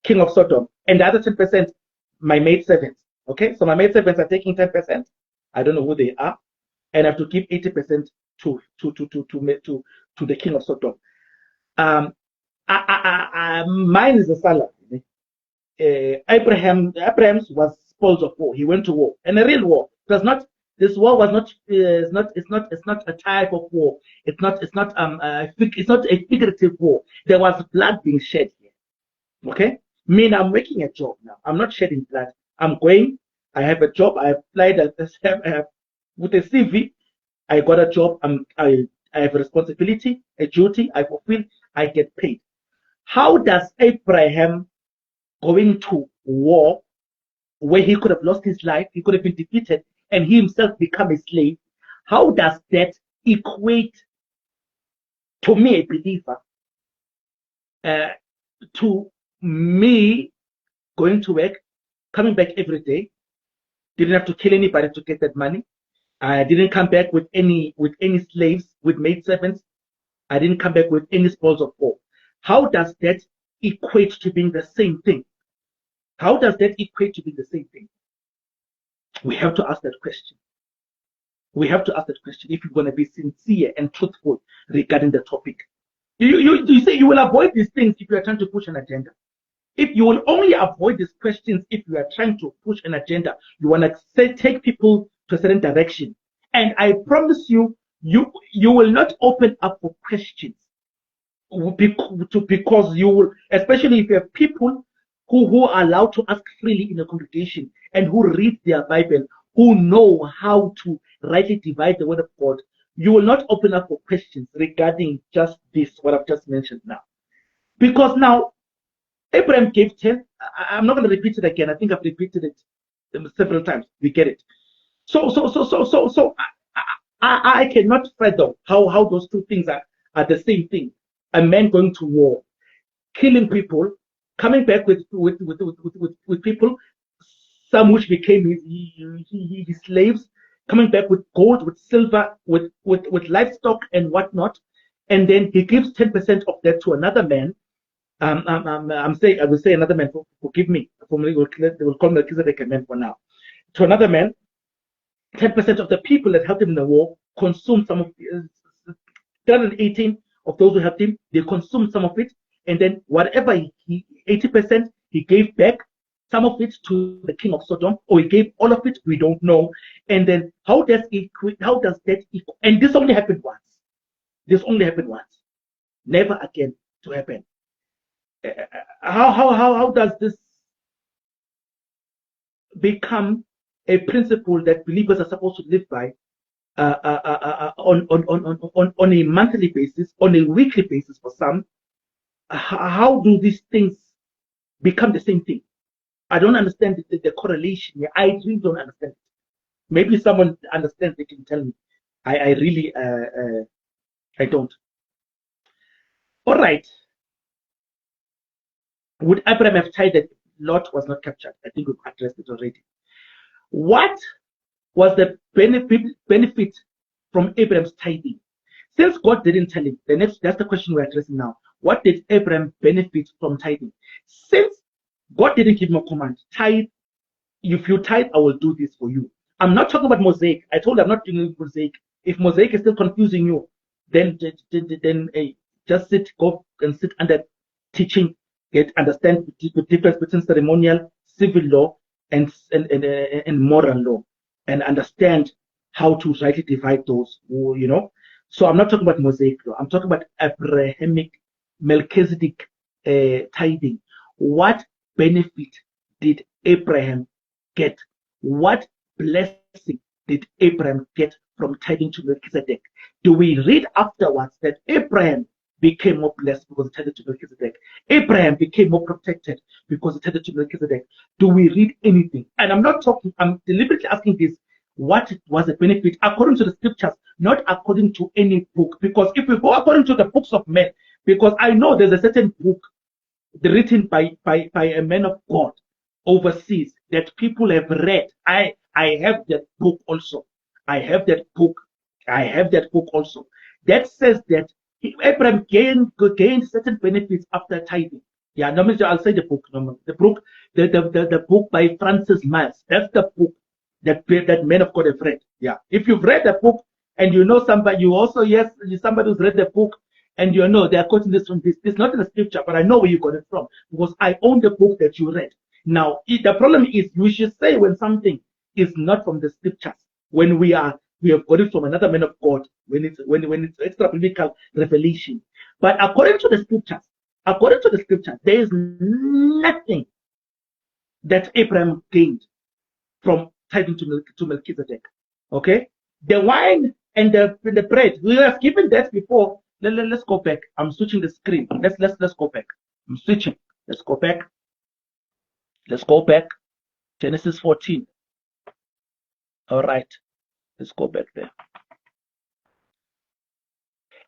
King of Sodom, and the other 10%, my maid servants. Okay, so my maid servants are taking 10%. I don't know who they are, and I have to give 80% to the King of Sodom. Mine is a salary. Abraham's was spoils of war. He went to war, and a real war. It was not This war was not it's not a type of war. It's not a figurative war. There was blood being shed here. Okay, mean I'm making a job now. I'm not shedding blood. I'm going. I have a job. I applied with a CV. I got a job. I have a responsibility, a duty. I fulfill. I get paid. How does Abraham going to war where he could have lost his life, he could have been defeated, and he himself become a slave? How does that equate to me, a believer, to me going to work, coming back every day, didn't have to kill anybody to get that money. I didn't come back with any slaves, with maidservants. I didn't come back with any spoils of war. How does that equate to being the same thing? How does that equate to being the same thing? We have to ask that question. We have to ask that question if you're going to be sincere and truthful regarding the topic. You say you will avoid these things if you are trying to push an agenda. If you will only avoid these questions if you are trying to push an agenda, you want to take people to a certain direction. And I promise you, you will not open up for questions because you will, especially if you have people who are allowed to ask freely in a congregation and who read their Bible, who know how to rightly divide the word of God. You will not open up for questions regarding just this, what I've just mentioned now. Because now, Abraham gave 10. I'm not going to repeat it again. I think I've repeated it several times. We get it. So I cannot fathom how those two things are the same thing. A man going to war, killing people, coming back with people, some which became his slaves, coming back with gold, with silver, with livestock and whatnot, and then he gives 10% of that to another man. I will say another man. Forgive me. They will call Melchizedek a man for now. To another man, 10% of the people that helped him in the war consumed some of 318 of those who helped him. They consumed some of it, and then whatever 80% he gave back. Some of it to the king of Sodom, or he gave all of it. We don't know. And then how does that equal? And this only happened once. This only happened once. Never again to happen. How does this become a principle that believers are supposed to live by on a monthly basis, on a weekly basis for some? How do these things become the same thing? I don't understand the correlation here. I really don't understand it. Maybe someone understands, they can tell me. I really I don't. All right. Would Abraham have tried that Lot was not captured? I think we've addressed it already. What was the benefit from Abraham's tithing? Since God didn't tell him, that's the question we're addressing now. What did Abraham benefit from tithing? Since God didn't give him a command, tithe. If you tithe, I will do this for you. I'm not talking about Mosaic. I told you I'm not doing Mosaic. If Mosaic is still confusing you, then just go and sit under teaching, understand the difference between ceremonial, civil law, and moral law, and understand how to rightly divide those. So I'm not talking about Mosaic law. I'm talking about Abrahamic, Melchizedek tithing. What benefit did Abraham get? What blessing did Abraham get from tithing to Melchizedek? Do we read afterwards that Abraham became more blessed because he tithed to Melchizedek? Abraham became more protected because he tithed to Melchizedek. Do we read anything? And I'm deliberately asking this. What was the benefit according to the scriptures, not according to any book? Because if we go according to the books of men, because I know there's a certain book written by a man of God overseas that people have read. I have that book also. I have that book also that says that Abraham gained certain benefits after tithing. Yeah, normally I'll say the book. The book by Francis Myers. That's the book that men of God have read. Yeah, if you've read the book and you know somebody, somebody who's read the book. And they are quoting this from this. It's not in the scripture, but I know where you got it from because I own the book that you read. Now, the problem is you should say when something is not from the scriptures. when we have got it from another man of God, when it's extra biblical revelation. But according to the scriptures, there is nothing that Abraham gained from tithing to Melchizedek. Okay, the wine and the bread, we have given that before. Let's go back. I'm switching the screen. Let's go back. I'm switching. Let's go back. Let's go back. Genesis 14. All right. Let's go back there.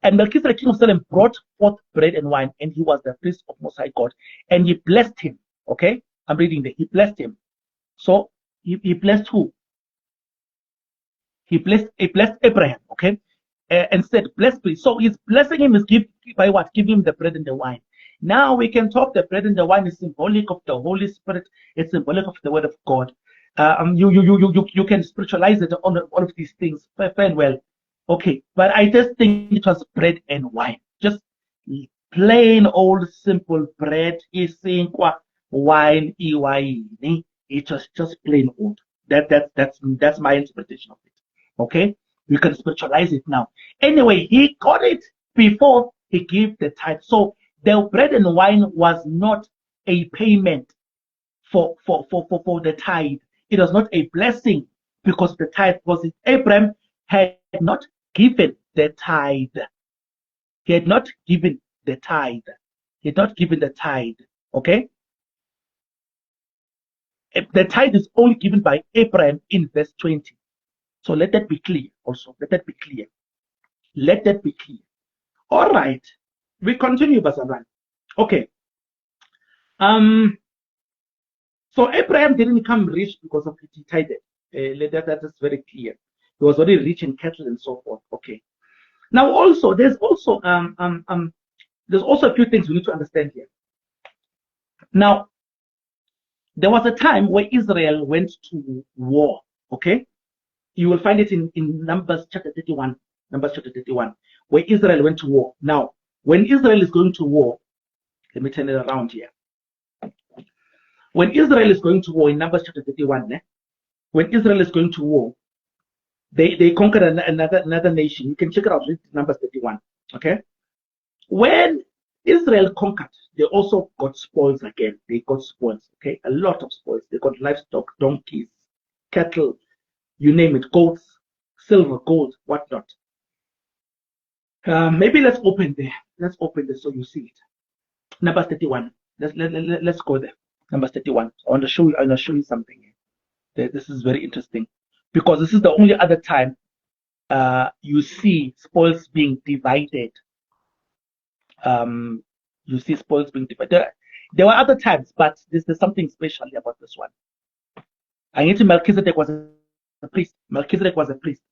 And Melchizedek, king of Salem, brought forth bread and wine, and he was the priest of Most High God, and he blessed him. Okay, I'm reading there. He blessed him. So he blessed who? He blessed Abraham. Okay, and said, "Bless priest." So his blessing him is by what? Give him the bread and the wine. Now we can talk. The bread and the wine is symbolic of the Holy Spirit. It's symbolic of the Word of God. You can spiritualize it on all of these things. Fair and well. Okay, but I just think it was bread and wine, just plain old simple bread. Wine, it was just plain old. That's my interpretation of it. Okay, you can spiritualize it now. Anyway, he got it before he gave the tithe. So the bread and wine was not a payment for the tithe. It was not a blessing because the tithe was it. Abraham had not given the tithe. He had not given the tithe. He had not given the tithe. Okay? The tithe is only given by Abraham in verse 20. So let that be clear also. Let that be clear. Let that be clear. All right. We continue, Basaran. Okay. So Abraham didn't become rich because of the tithe. That is very clear. He was already rich in cattle and so forth. Okay. Now also there's also a few things we need to understand here. Now, there was a time where Israel went to war. Okay. You will find it in Numbers chapter 31. Numbers chapter 31, where Israel went to war. Now, when Israel is going to war, let me turn it around here. When Israel is going to war in Numbers chapter 31, when Israel is going to war, they conquered another nation. You can check it out, read Numbers 31. Okay. When Israel conquered, they also got spoils again. They got spoils. Okay, a lot of spoils. They got livestock, donkeys, cattle, you name it, goats, silver, gold, whatnot. Maybe let's open there. Let's open this so you see it. Numbers 31. Let's go there. Numbers 31. I want to show you something here. This is very interesting because this is the only other time you see spoils being divided. You see spoils being divided. There were other times, but there's something special about this one. I need to Melchizedek was a priest. Melchizedek was a priest.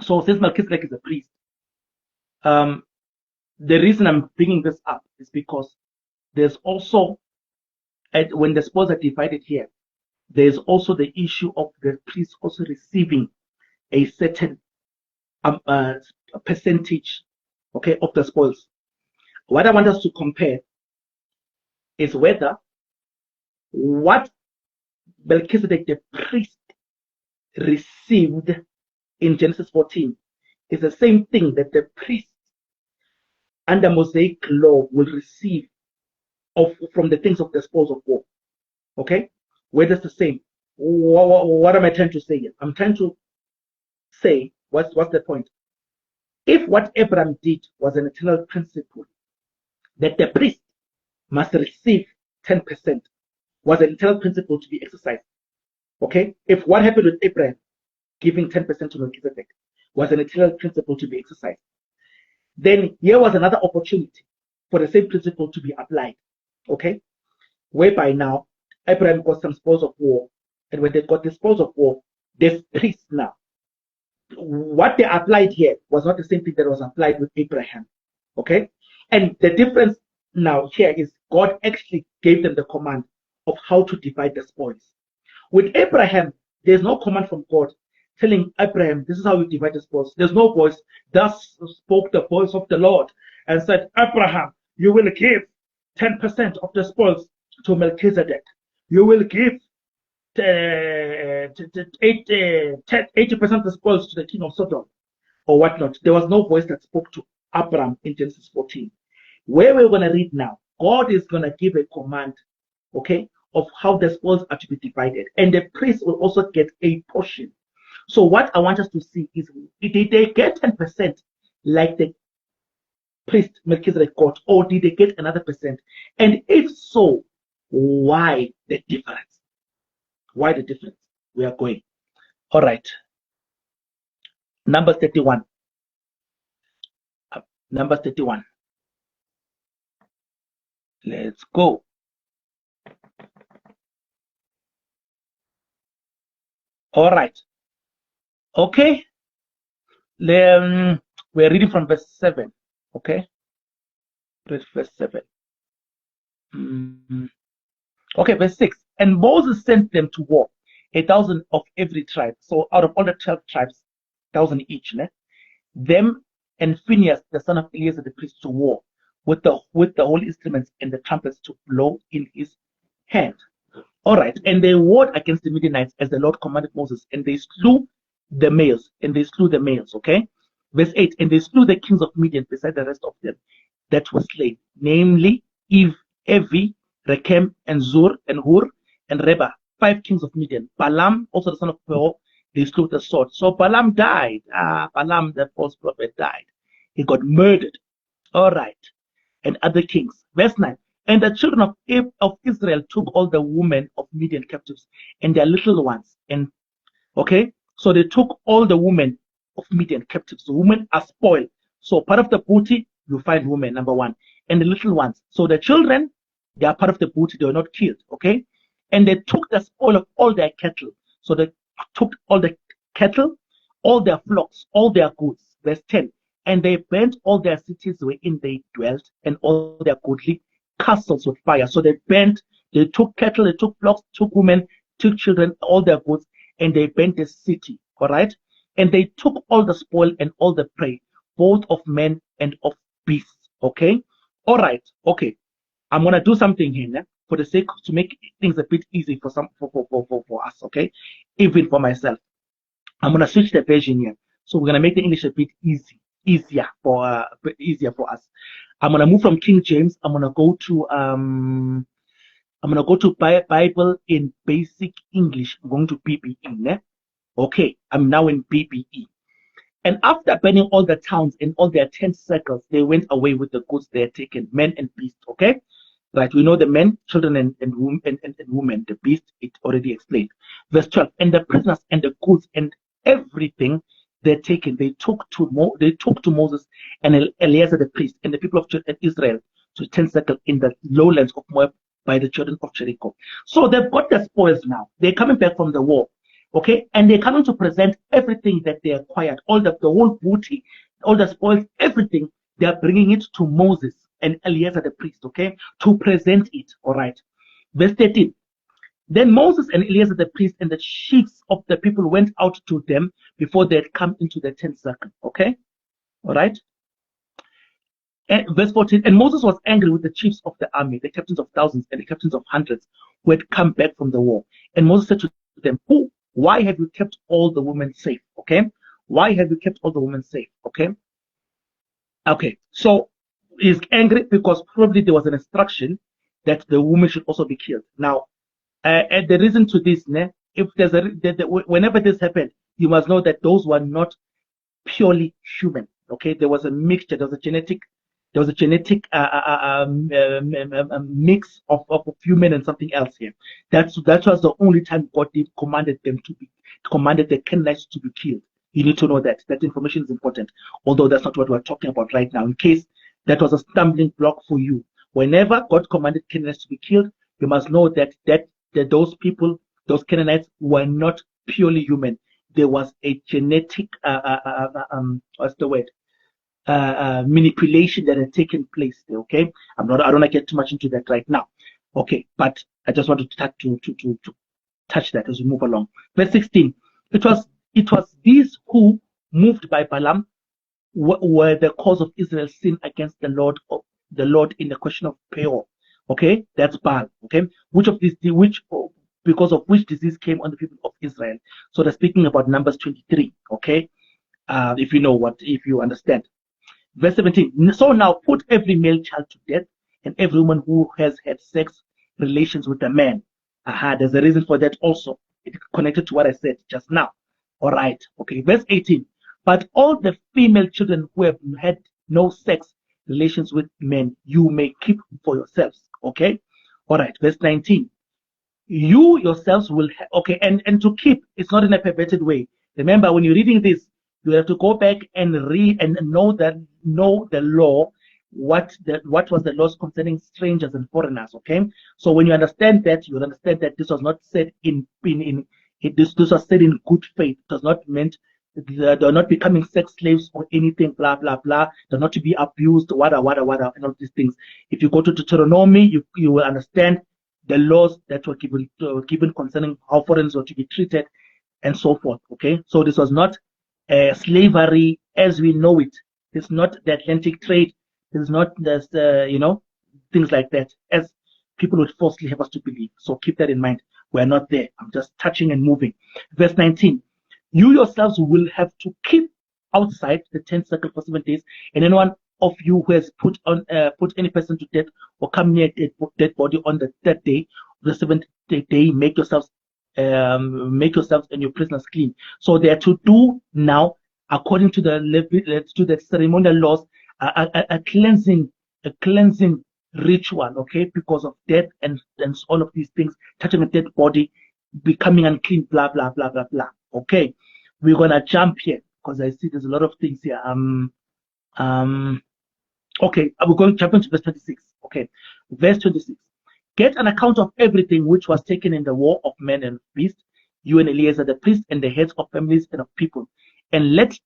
So since Melchizedek is a priest, the reason I'm bringing this up is because there's also, when the spoils are divided here, there's also the issue of the priest also receiving a certain percentage, okay, of the spoils. What I want us to compare is whether what Melchizedek the priest received in Genesis 14 is the same thing that the priest under Mosaic law will receive from the things of the spoils of war. Okay? Whether it's the same. What am I trying to say here? I'm trying to say, what's the point? If what Abraham did was an eternal principle, that the priest must receive 10%, was an eternal principle to be exercised. Okay? If what happened with Abraham giving 10% to Melchizedek was an eternal principle to be exercised, then here was another opportunity for the same principle to be applied. Okay? Whereby now Abraham got some spoils of war, and when they got the spoils of war, there's priests now. What they applied here was not the same thing that was applied with Abraham. Okay? And the difference now here is God actually gave them the command of how to divide the spoils. With Abraham, there's no command from God telling Abraham, this is how you divide the spoils. There's no voice. Thus spoke the voice of the Lord and said, Abraham, you will give 10% of the spoils to Melchizedek. You will give 80% of the spoils to the king of Sodom or whatnot. There was no voice that spoke to Abraham in Genesis 14. Where we're going to read now, God is going to give a command, okay, of how the spoils are to be divided. And the priest will also get a portion. So what I want us to see is, did they get 10% like the priest Melchizedek got, or did they get another percent? And if so, why the difference? Why the difference? We are going. All right. Number 31. Number 31. Let's go. All right. Okay. We're reading from verse 7. Okay. Read verse 7. Okay, verse 6. And Moses sent them to war, 1,000 of every tribe. So out of all the 12 tribes, 1,000 each. Ne? Them and Phinehas, the son of Eleazar the priest, to war with the whole instruments and the trumpets to blow in his hand. All right. And they warred against the Midianites as the Lord commanded Moses, and they slew the males, okay? Verse 8, and they slew the kings of Midian beside the rest of them that were slain, namely Eve, Evi, Rechem, and Zur, and Hur, and Reba, 5 kings of Midian. Balaam, also the son of Peor, they slew with the sword. So Balaam died. Balaam, the false prophet, died. He got murdered. All right. And other kings. Verse 9. And the children of Israel took all the women of Midian captives and their little ones. And okay, so they took all the women of Midian captives. The women are spoiled. So part of the booty, you find women, number one, and the little ones. So the children, they are part of the booty, they were not killed. Okay, and they took the spoil of all their cattle. So they took all the cattle, all their flocks, all their goods. Verse 10. And they burnt all their cities wherein they dwelt, and all their goodly castles with fire. So they took cattle, they took flocks, took women, took children, all their goods, and they burnt the city. All right. And they took all the spoil and all the prey, both of men and of beasts. Okay. All right. Okay. I'm gonna do something here now, for the sake to make things a bit easy for us. Okay. Even for myself, I'm gonna switch the version here. So we're gonna make the English a bit easier for us. I'm gonna move from King James. I'm gonna go to Bible in Basic English. I'm going to BBE. Ne? Okay, I'm now in BBE. And after burning all the towns and all their 10 circles, they went away with the goods they had taken, men and beasts. Okay, right? We know the men, children, and women. The beast, it already explained. Verse 12. And the prisoners and the goods and everything they're taken, they took to Moses and Eleazar the priest and the people of Israel to 10 circles in the lowlands of Moab by the Jordan of Jericho. So they've got the spoils now. They're coming back from the war, okay, and they're coming to present everything that they acquired, all the whole booty, all the spoils, everything. They are bringing it to Moses and Eleazar the priest, okay, to present it. All right, verse 13. Then Moses and Eleazar the priest and the chiefs of the people went out to them before they had come into the 10th circle. Okay? All right? And verse 14. And Moses was angry with the chiefs of the army, the captains of thousands and the captains of hundreds who had come back from the war. And Moses said to them, why have you kept all the women safe? Okay? Why have you kept all the women safe? Okay? Okay. So he's angry because probably there was an instruction that the women should also be killed. Now, and the reason to this, if there's whenever this happened, you must know that those were not purely human. Okay, there was a mixture. There was a genetic mix of human and something else here. That was the only time God commanded the Canaanites to be killed. You need to know that information is important. Although that's not what we're talking about right now. In case that was a stumbling block for you, whenever God commanded Canaanites to be killed, you must know that those people, those Canaanites, were not purely human. There was a genetic, what's the word? Manipulation that had taken place there. Okay, I don't want to get too much into that right now. Okay, but I just wanted to touch that as we move along. Verse 16. It was these who, moved by Balaam, were the cause of Israel's sin against the Lord in the question of Peor. Okay, that's Baal. Okay, which because of which disease came on the people of Israel. So they're speaking about Numbers 23, okay? If you understand. Verse 17, so now put every male child to death and every woman who has had sex relations with a man. There's a reason for that also. It's connected to what I said just now. All right, okay. Verse 18, but all the female children who have had no sex relations with men, you may keep for yourselves, okay? All right, verse 19, you yourselves will okay, and to keep, it's not in a perverted way. Remember, when you're reading this, you have to go back and read and know the law, what was the laws concerning strangers and foreigners. Okay, so when you understand that, you will understand that this was not said this was said in good faith. It does not meant they're not becoming sex slaves or anything, blah blah blah. They're not to be abused, wada, and all these things. If you go to Deuteronomy, you will understand the laws that were given concerning how foreigners were to be treated and so forth. Okay, so this was not slavery as we know it. It's not the Atlantic trade. It's not just things like that as people would falsely have us to believe. So keep that in mind. We're not there. I'm just touching and moving. Verse 19. You yourselves will have to keep outside the tent circle for 7 days, and anyone of you who has put any person to death or come near a dead body on the third day, the seventh day, make yourselves and your prisoners clean. So they are to do now, according to the ceremonial laws, a cleansing ritual, okay, because of death and all of these things, touching a dead body, becoming unclean, blah blah blah blah blah. Okay, we're gonna jump here because I see there's a lot of things here. Okay, we're going to jump into verse 26. Okay, verse 26. Get an account of everything which was taken in the war of men and beasts, you and Eleazar the priest and the heads of families and of people, and let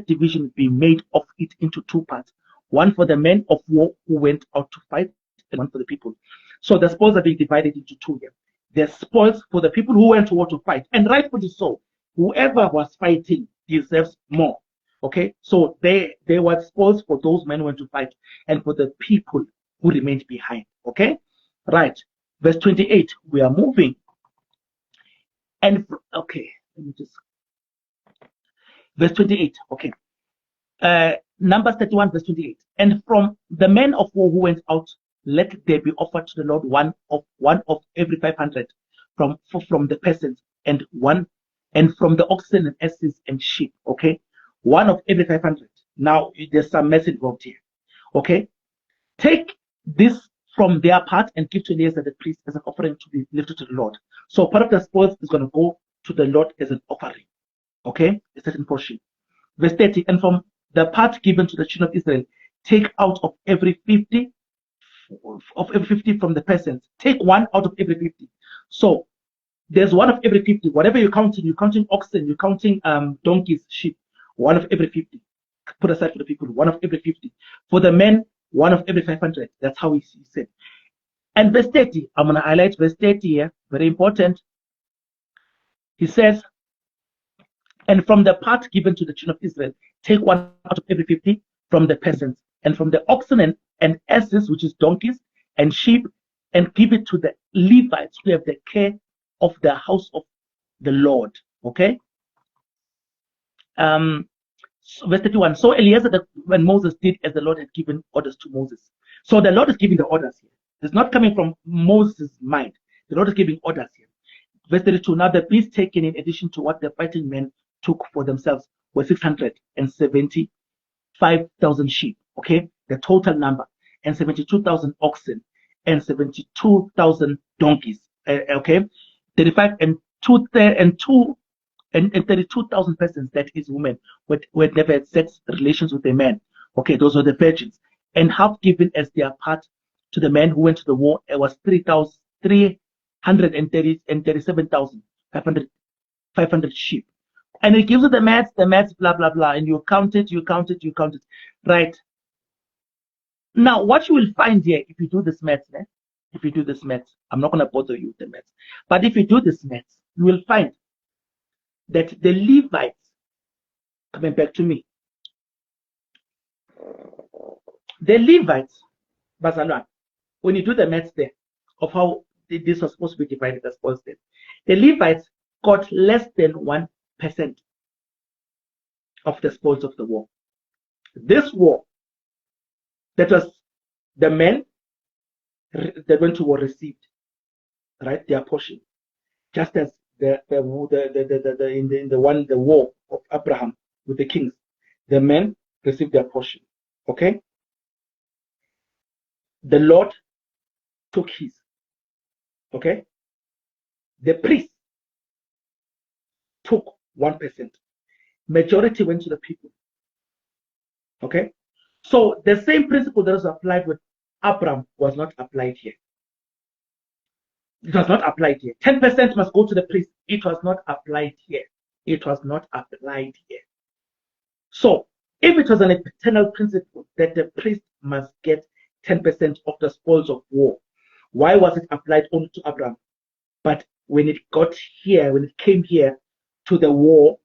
division be made of it into 2 parts, one for the men of war who went out to fight, and one for the people. So the spoils are being divided into 2 here. The spoils for the people who went to war to fight, and rightfully so. Whoever was fighting deserves more. Okay, so there were spoils for those men who went to fight, and for the people who remained behind. Okay, right. Verse 28. We are moving, and okay, let me just. Verse 28. Okay, Numbers 31, verse 28. And from the men of war who went out, let there be offered to the Lord one of every 500 from the peasants, and from the oxen and asses and sheep. Okay, one of every 500. Now there's some mess involved here. Okay, take this from their part and give to Eleazar the priest as an offering to be lifted to the Lord. So part of the spoils is going to go to the Lord as an offering. Okay, a certain portion. Verse 30. And from the part given to the children of Israel, take out of every 50 from the peasants. Take one out of every 50. So there's one of every 50. Whatever you're counting oxen, you're counting donkeys, sheep. One of every 50. Put aside for the people. One of every 50. For the men, one of every 500. That's how he said. And verse 30. I'm going to highlight verse 30 here. Very important. He says, and from the part given to the children of Israel, take one out of every 50 from the peasants, and from the oxen and asses, which is donkeys and sheep, and give it to the Levites who have the care of the house of the Lord. Okay. So verse 31. So Eleazar when Moses did as the Lord had given orders to Moses. So the Lord is giving the orders here. It's not coming from Moses' mind. The Lord is giving orders here. Verse 32. Now the beasts taken in addition to what the fighting men took for themselves were 675,000 sheep. Okay, the total number, and 72,000 oxen, and 72,000 donkeys. Okay, 35 and 32,000 persons, that is women, who had never had sex relations with a man. Okay, those were the virgins, and half given as their part to the men who went to the war. It was 337,500 sheep. And it gives you the maths, blah, blah, blah. And you count it. Right. Now, what you will find here, if you do this maths, I'm not going to bother you with the maths. But if you do this maths, you will find that the Levites, coming back to me, the Levites, Bazalwan, when you do the maths there, of how this was supposed to be divided as spoils then. The Levites got less than 1% of the spoils of the war. This war, that was the men that went to war received, right, their portion, just as the war of Abraham with the kings, the men received their portion. Okay, the Lord took his. Okay, the priest took 1%. Majority went to the people. Okay, so the same principle that was applied with Abraham was not applied here. It was not applied here. 10% must go to the priest. It was not applied here. It was not applied here. So if it was an eternal principle that the priest must get 10% of the spoils of war, why was it applied only to Abraham? But when it got here, when it came here to the war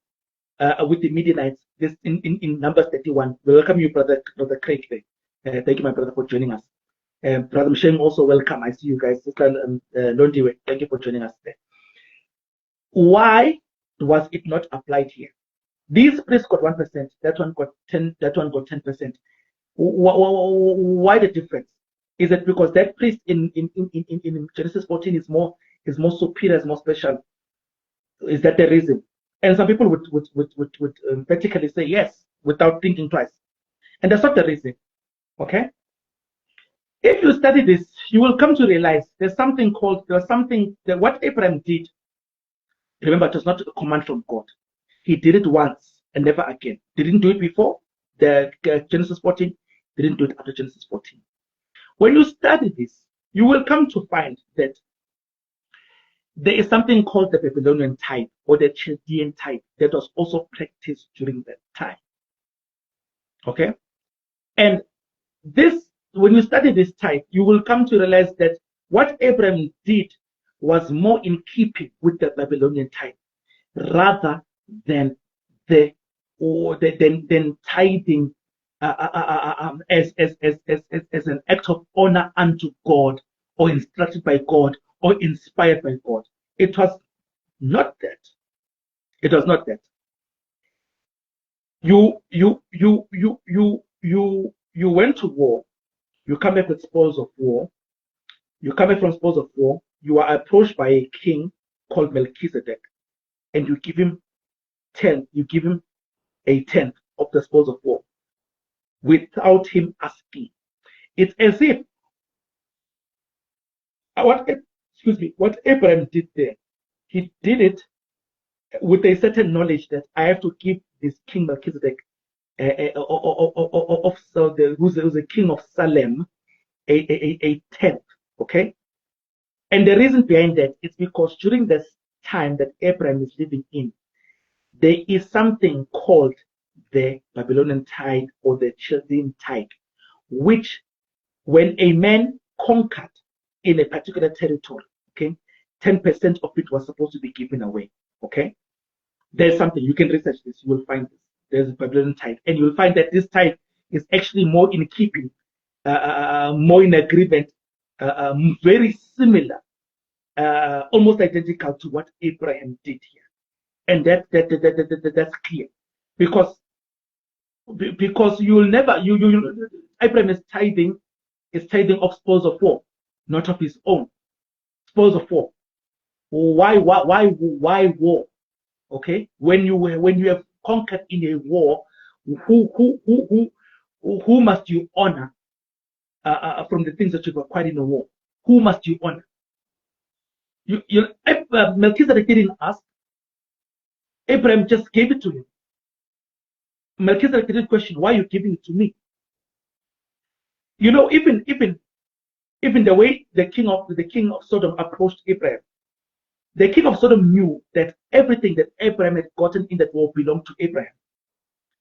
with the Midianites, this in Numbers 31, we welcome you, brother Craig. Thank you, my brother, for joining us. Brother Msheng, also welcome. I see you guys. Sister Londiwe, thank you for joining us there. Why was it not applied here? These priests got 1%, that one got 10%, that one got 10%. Why the difference? Is it because that priest in Genesis 14 is more superior, is more special? Is that the reason? And some people would practically say yes without thinking twice. And that's not the reason. Okay? If you study this, you will come to realize there's something called, what Abraham did, remember, it was not a command from God. He did it once and never again. Didn't do it before the Genesis 14, didn't do it after Genesis 14. When you study this, you will come to find that there is something called the Babylonian tithe or the Chaldean tithe that was also practiced during that time. Okay? And this, when you study this tithe, you will come to realize that what Abraham did was more in keeping with the Babylonian tithe rather than tithing as an act of honor unto God, or instructed by God, or inspired by God. It was not that. It was not that. You went to war. You come back with spoils of war. You come back from spoils of war. You are approached by a king called Melchizedek, and you give him 10. You give him a tenth of the spoils of war without him asking. It's as if what Abraham did there, he did it with a certain knowledge that I have to give this king Melchizedek, who's a king of Salem, a tenth. Okay, and the reason behind that is because during this time that Abraham is living in, there is something called the Babylonian tithe or the Chaldean tithe, which when a man conquered in a particular territory, okay, 10% of it was supposed to be given away. Okay, there's something, you can research this, you will find this. There's a Babylonian tithe, and you will find that this tithe is actually more in keeping, more in agreement, very similar, almost identical to what Abraham did here. And that's clear, because you will never, Abraham is tithing of spoils of war, not of his own. Spoils of war. Why war? Okay, when you have conquered in a war, who must you honor from the things that you've acquired in a war? Who must you honor? Melchizedek didn't ask. Abraham just gave it to him. Melchizedek didn't question, why are you giving it to me? You know, even the way the king of Sodom approached Abraham, the king of Sodom knew that everything that Abraham had gotten in that war belonged to Abraham.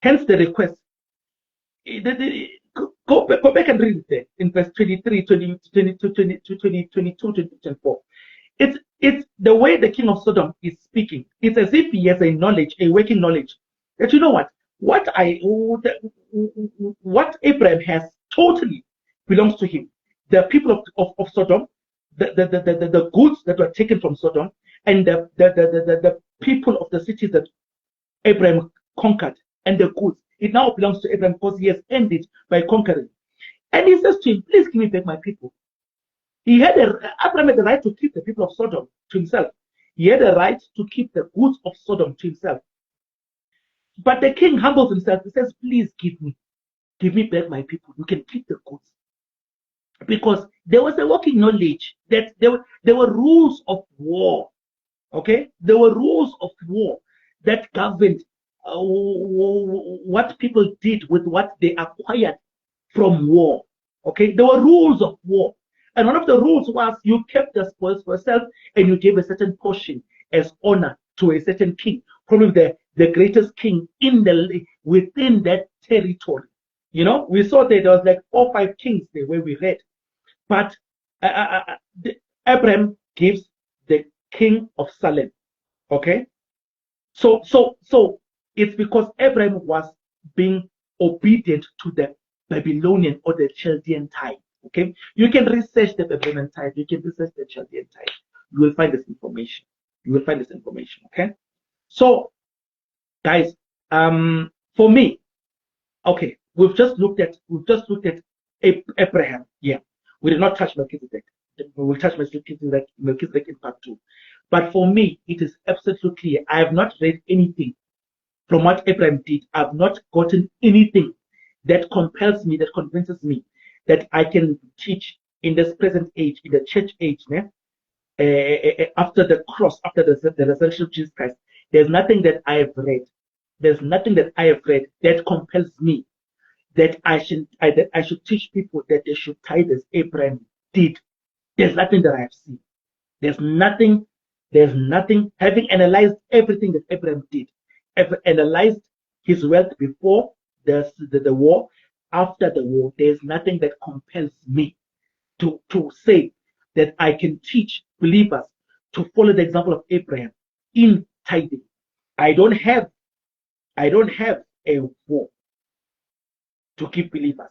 Hence the request. Go back and read it there in verse 23, 22, 24. It's the way the king of Sodom is speaking. It's as if he has a knowledge, a working knowledge, that you know what Abraham has totally belongs to him. The people of Sodom, the goods that were taken from Sodom and the people of the cities that Abraham conquered and the goods. It now belongs to Abraham because he has earned it by conquering. And he says to him, please give me back my people. Abraham had the right to keep the people of Sodom to himself. He had a right to keep the goods of Sodom to himself. But the king humbles himself. He says, please give me back my people. You can keep the goods. Because there was a working knowledge that there were rules of war. Okay? There were rules of war that governed what people did with what they acquired from war. Okay? There were rules of war. And one of the rules was you kept the spoils for yourself and you gave a certain portion as honor to a certain king, probably the greatest king within that territory. You know, we saw that there was like 4 or 5 kings there where we read. But Abraham gives the king of Salem. Okay? So it's because Abraham was being obedient to the Babylonian or the Chaldean tithe. Okay, you can research the Babylonian tithe, you can research the Chaldean tithe. You will find this information. Okay, so guys, for me, okay, we've just looked at Abraham. Yeah, we did not touch Melchizedek. We will touch Melchizedek in part 2. But for me, it is absolutely clear. I have not read anything from what Abraham did. I've not gotten anything that compels me, that convinces me that I can teach in this present age, in the church age, after the cross, after the resurrection of Jesus Christ. There's nothing that I have read. There's nothing that I have read that compels me that I should teach people that they should tithe as Abraham did. There's nothing that I have seen. There's nothing. Having analyzed everything that Abraham did, analyzed his wealth before the war, after the war, there's nothing that compels me to say that I can teach believers to follow the example of Abraham in tithing. I don't have a war to keep believers.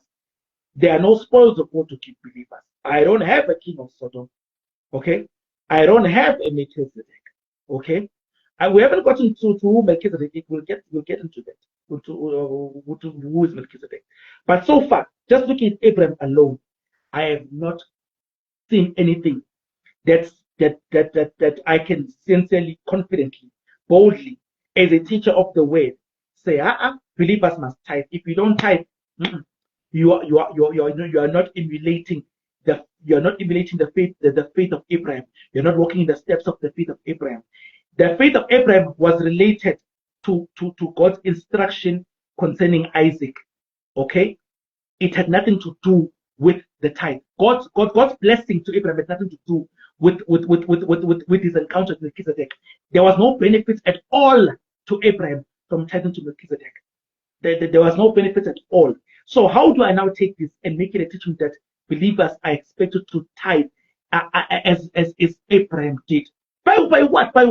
There are no spoils of war to keep believers. I don't have a king of Sodom. Okay, I don't have a Melchizedek. Okay, and we haven't gotten to who Melchizedek is. We'll get into that. Who is Melchizedek? But so far, just looking at Abraham alone, I have not seen anything that I can sincerely, confidently, boldly, as a teacher of the word, say, believers must tithe. If you don't tithe, you are not emulating the faith of Abraham. You're not walking in the steps of the faith of Abraham. The faith of Abraham was related to God's instruction concerning Isaac. Okay, it had nothing to do with the tithe. God's blessing to Abraham had nothing to do with his encounter with Melchizedek. There was no benefit at all to Abraham from tithing to Melchizedek. There was no benefit at all. So how do I now take this and make it a teaching that believers are expected to tithe as Abraham did? By what? By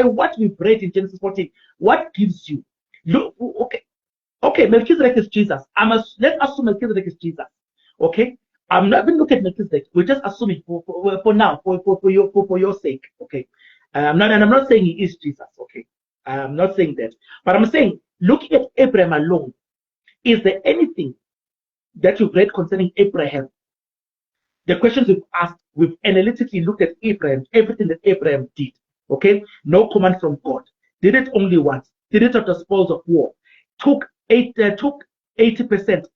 what we've read in Genesis 14? What gives you? Look, okay, Melchizedek is Jesus. Let's assume Melchizedek is Jesus. Okay, I'm not even looking at Melchizedek. We're just assuming for now, for your sake. Okay, I'm not saying he is Jesus. Okay, I'm not saying that, but I'm saying looking at Abraham alone, is there anything that you've read concerning Abraham? The questions we've asked, we've analytically looked at Abraham, everything that Abraham did. Okay, no command from God. Did it only once. Did it at the spoils of war. Took 80%.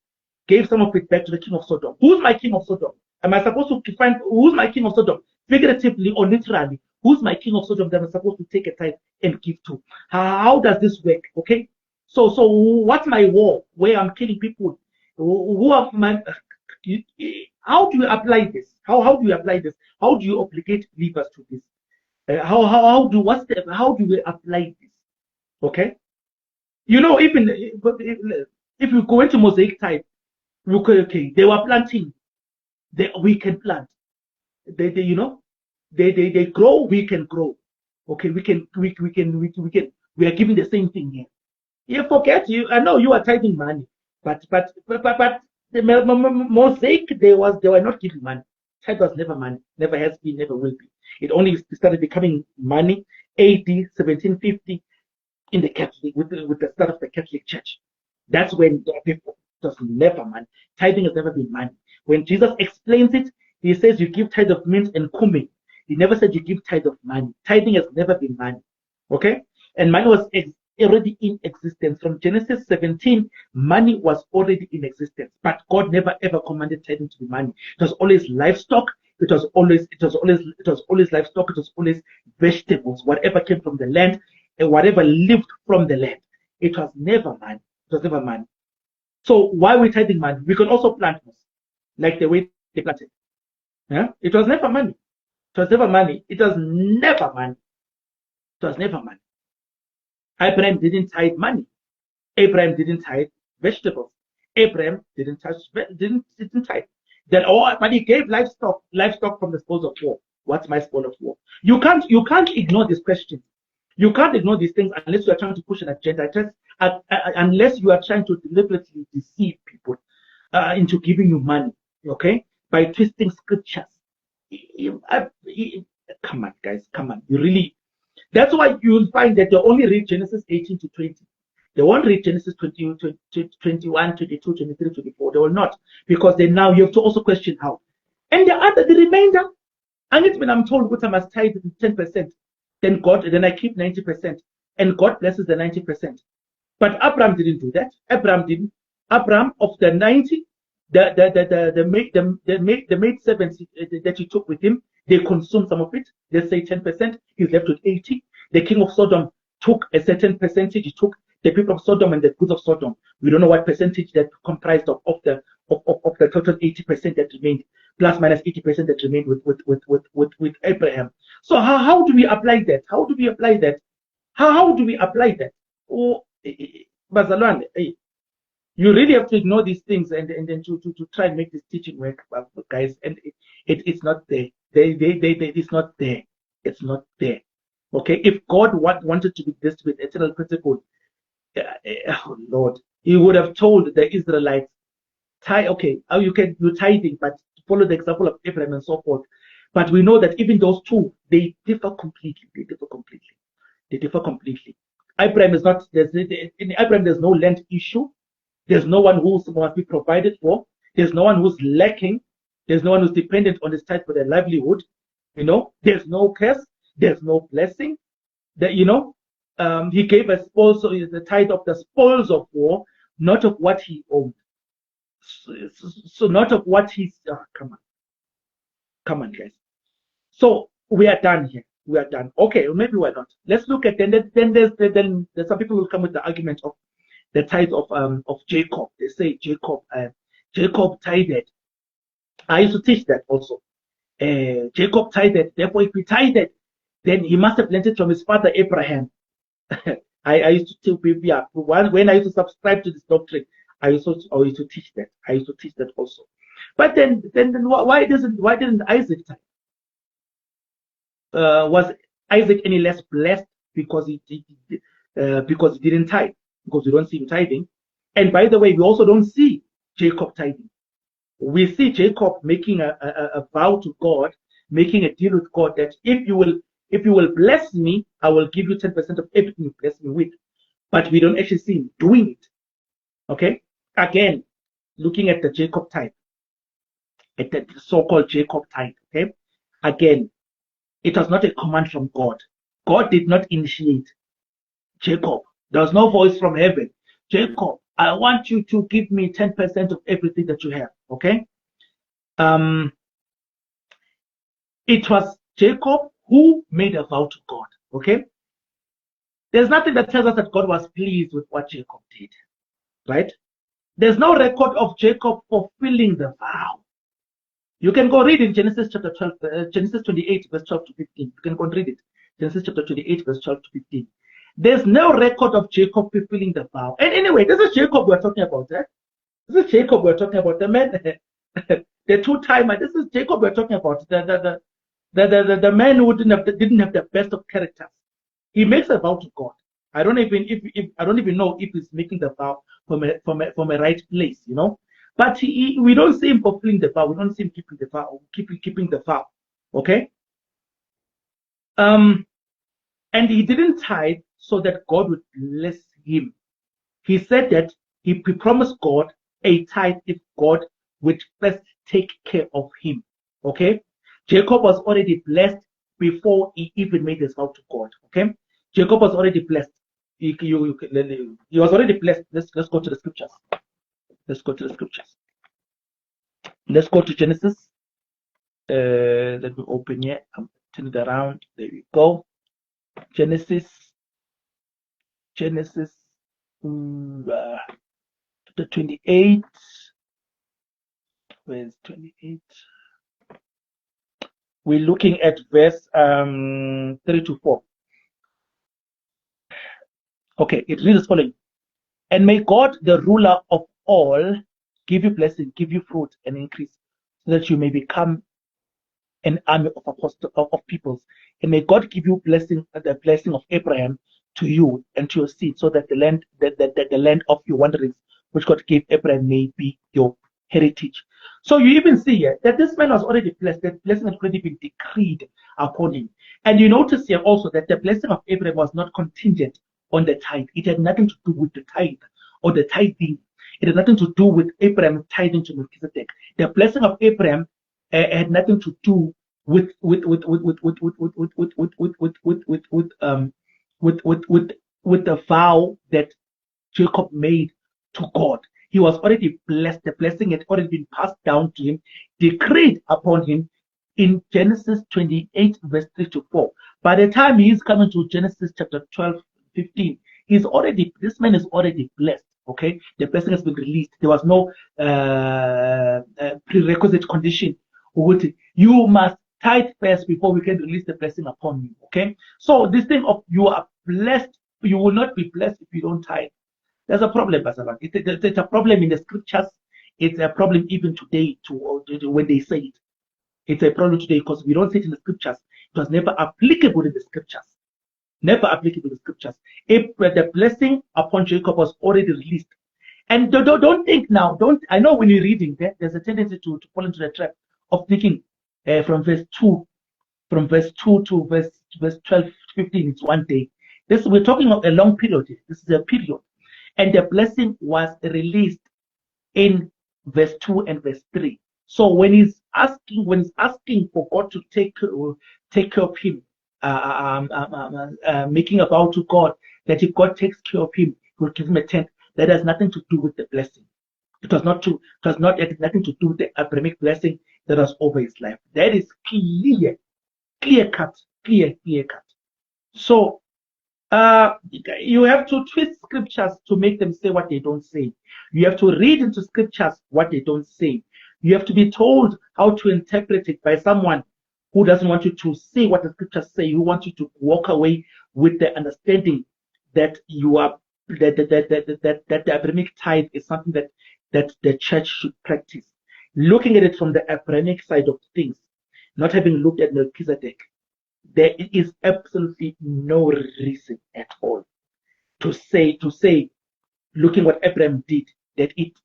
Gave some of it back to the king of Sodom. Who's my king of Sodom? Am I supposed to find who's my king of Sodom? Figuratively or literally, who's my king of Sodom that I'm supposed to take a tithe and give to? How does this work? Okay, so what's my war where I'm killing people? Who are my? How do you apply this? How do you apply this? How do you obligate believers to this? How do we apply this? Okay, you know, even if you go into Mosaic tithe. Okay, they were planting. We can plant. They grow. We can grow. Okay, we are giving the same thing here. You forget you. I know you are tithing money, but the Mosaic they were not giving money. Tithe was never money, never has been, never will be. It only started becoming money AD 1750 in the Catholic, with the start of the Catholic Church. That's when it was never money. Tithing has never been money. When Jesus explains it, he says you give tithe of mint and cumin. He never said you give tithe of money. Tithing has never been money. Okay? And money was already in existence. From Genesis 17, money was already in existence. But God never ever commanded tithing to be money. It was always livestock. It was always livestock. It was always vegetables, whatever came from the land and whatever lived from the land. It was never money. It was never money. So why are we tithing money? We can also plant this, like the way they planted. Yeah? It was never money. It was never money. It was never money. It was never money. Abraham didn't tithe money. Abraham didn't tithe vegetables. Abraham didn't tithe. Then but he gave livestock from the spoils of war. What's my spoil of war? You can't ignore this question. You can't ignore these things unless you are trying to push an agenda. Unless you are trying to deliberately deceive people into giving you money, okay, by twisting scriptures. Come on, guys, come on. You really. That's why you'll find that they only read Genesis 18 to 20. They won't read Genesis 21, 22, 23, 24. They will not, because then now you have to also question how. And the remainder, and when I'm told what I must tithe 10%, then I keep 90%, and God blesses the 90%. But Abraham didn't do that. Abraham of the 90, the maid servants that he took with him, they consumed some of it. Let's say 10%. He's left with 80. The king of Sodom took a certain percentage. He took the people of Sodom and the goods of Sodom. We don't know what percentage that comprised of the total 80% that remained, plus minus 80% that remained with Abraham. So how do we apply that? How do we apply that? How do we apply that? Oh, Bazalwane, you really have to ignore these things and then to try and make this teaching work, guys. And it's not there. It's not there. It's not there. Okay, if God wanted to be this with eternal principle, oh Lord, He would have told the Israelites, you're tithing, but follow the example of Abraham and so forth. But we know that even those two, they differ completely. They differ completely. Abraham is not. In Abraham, there's no land issue. There's no one who must be provided for. There's no one who's lacking. There's no one who's dependent on his tithe for their livelihood. There's no curse. There's no blessing. He gave us also the tithe of the spoils of war, not of what he owned. So not of what he's. Come on, guys. So we are done here. We are done. Okay, or maybe we're not. Let's look at then there's some people will come with the argument of the tithe of Jacob. They say Jacob tithed. I used to teach that also. Jacob tithed. Therefore, if he tithed, then he must have learned it from his father Abraham. I used to tell people, when I used to subscribe to this doctrine, I used to teach that. I used to teach that also. But then why didn't Isaac tithe? Was Isaac any less blessed because he didn't tithe? Because we don't see him tithing. And by the way, we also don't see Jacob tithing. We see Jacob making a vow to God, making a deal with God that if you will bless me, I will give you 10% of everything you bless me with. But we don't actually see him doing it. Okay? Again, looking at the Jacob tithe, at the so-called Jacob tithe. Okay? Again, it was not a command from God. God did not initiate Jacob. There was no voice from heaven. Jacob, I want you to give me 10% of everything that you have. Okay? It was Jacob who made a vow to God. Okay? There's nothing that tells us that God was pleased with what Jacob did. Right? There's no record of Jacob fulfilling the vow. You can go read in Genesis chapter 12, Genesis 28, verse 12 to 15. You can go and read it. Genesis chapter 28, verse 12 to 15. There's no record of Jacob fulfilling the vow. And anyway, this is Jacob we're talking about. This is Jacob we're talking about. The man, the two-timer. This is Jacob we're talking about. The man who didn't have the best of characters. He makes a vow to God. I don't even know if he's making the vow from a right place. But we don't see him fulfilling the vow. We don't see him keeping the vow, keeping the vow. Okay. And he didn't tithe so that God would bless him. He said that he promised God a tithe if God would first take care of him. Okay. Jacob was already blessed before he even made his vow to God. Okay. Jacob was already blessed. He was already blessed. Let's go to the scriptures. Let's go to the scriptures. Let's go to Genesis. Let me open here. I'm turning it around. There we go. Genesis. The 28. Where's 28? We're looking at verse 3 to 4. Okay, it reads as following. And may God, the ruler of all, give you blessing, give you fruit and increase, so that you may become an army of apostles of peoples. And may God give you blessing, the blessing of Abraham to you and to your seed, so that the land, the land of your wanderings, which God gave Abraham, may be your heritage. So you even see here that this man was already blessed, that blessing had already been decreed upon him. And you notice here also that the blessing of Abraham was not contingent on the tithe. It had nothing to do with the tithe or the tithing. It had nothing to do with Abraham tithing to Melchizedek. The blessing of Abraham had nothing to do with the vow that Jacob made to God. He was already blessed. The blessing had already been passed down to him, decreed upon him in Genesis 28, verse 3 to 4. By the time he is coming to Genesis chapter 12, 15, this man is already blessed. Okay, the blessing has been released. There was no prerequisite condition. You must tithe first before we can release the blessing upon you. Okay, so this thing of you are blessed, you will not be blessed if you don't tithe. There's a problem, Basalan. It's a problem in the scriptures. It's a problem even today when they say it. It's a problem today because we don't see it in the scriptures. It was never applicable in the scriptures. Never applicable in the scriptures. If the blessing upon Jacob was already released. And don't think now, I know when you're reading, there's a tendency to fall into the trap of thinking from verse 2 to verse 12, 15, it's one day. We're talking of a long period. This is a period. And the blessing was released in verse 2 and verse 3. So when he's asking for God to take care of him, making a vow to God that if God takes care of him, he will give him a tenth. That has nothing to do with the blessing. It has nothing to do with the Abrahamic blessing that was over his life. That is clear cut. So you have to twist scriptures to make them say what they don't say. You have to read into scriptures what they don't say. You have to be told how to interpret it by someone who doesn't want you to say what the scriptures say, who wants you to walk away with the understanding that you are that the Abrahamic tithe is something that the church should practice. Looking at it from the Abrahamic side of things, not having looked at Melchizedek, there is absolutely no reason at all to say, looking what Abraham did, that it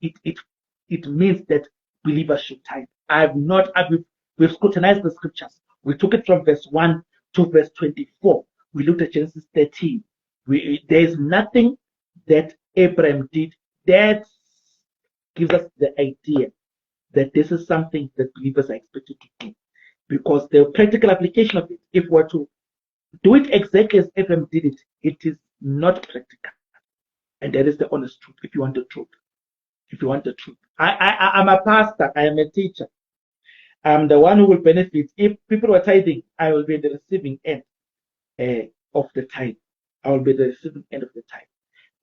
means that believers should tithe. We've scrutinized the scriptures. We took it from verse 1 to verse 24. We looked at Genesis 13. There's nothing that Abraham did that gives us the idea that this is something that believers are expected to do. Because the practical application of it, if we're to do it exactly as Abraham did it, it is not practical. And that is the honest truth, if you want the truth. I'm a pastor, I am a teacher. I'm the one who will benefit. If people were tithing, I will be the receiving end of the tithe. I will be the receiving end of the tithe.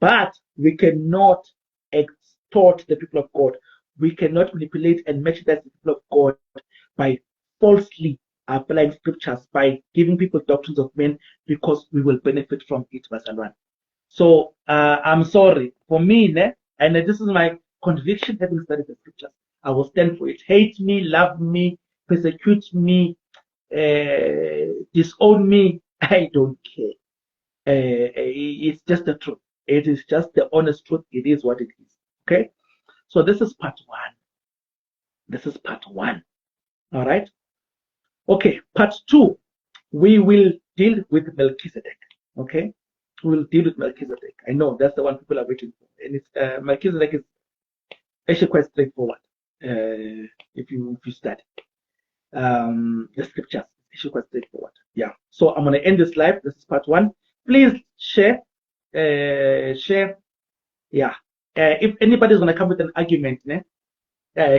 But we cannot extort the people of God. We cannot manipulate and merchandise the people of God by falsely applying scriptures, by giving people doctrines of men, because we will benefit from it, Basalwan. So I'm sorry. For me, and this is my conviction having studied the scriptures, I will stand for it. Hate me, love me, persecute me, disown me, I don't care. It's just the truth. It is just the honest truth. It is what it is. Okay? So this is part 1. This is part 1. All right. Okay, part 2, we will deal with Melchizedek. Okay, we'll deal with Melchizedek. I know that's the one people are waiting for, and it's Melchizedek is actually quite straightforward. If you study the scriptures, it's actually quite straightforward. Yeah. So I'm gonna end this live. This is part 1. Please share. Share. Yeah. If anybody's gonna come with an argument,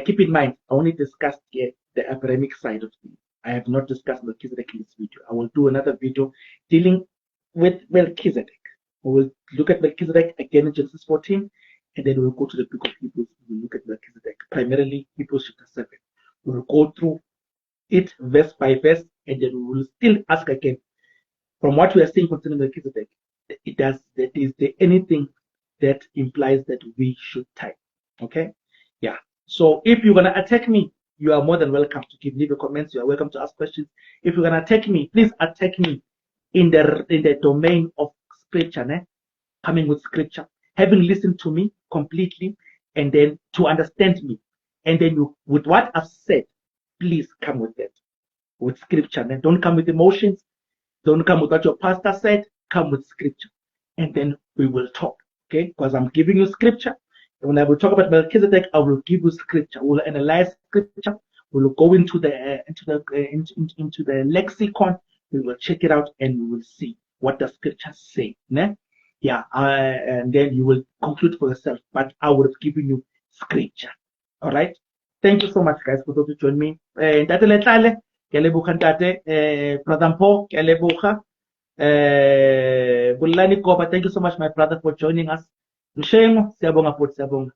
keep in mind I only discussed the Abrahamic side of things. I have not discussed Melchizedek in this video. I will do another video dealing with Melchizedek. We will look at Melchizedek again in Genesis 14, and then we'll go to the book of Hebrews. We'll look at Melchizedek, primarily Hebrews chapter 7. We'll go through it verse by verse, and then we will still ask again, from what we are seeing concerning Melchizedek, is there anything that implies that we should tithe? Okay? Yeah. So if you're gonna attack me, you are more than welcome to leave your comments. You are welcome to ask questions. If you're gonna attack me, please attack me in the domain of scripture, coming with scripture, having listened to me completely, and then to understand me. And then you, with what I've said, please come with that, with scripture. And don't come with emotions. Don't come with what your pastor said. Come with scripture, and then we will talk. Okay? Because I'm giving you scripture. When I will talk about Melchizedek, I will give you scripture. We'll analyze scripture. We will go into the lexicon. We will check it out, and we will see what the scriptures say. Yeah, and then you will conclude for yourself. But I would have given you scripture. All right. Thank you so much, guys, for those who join me. Ntate Letlale, ke a leboga ntate. Brother Mpho, ke a leboga. Bulani Koba, thank you so much, my brother, for joining us. Mshengo, siyabonga futhi, siyabonga.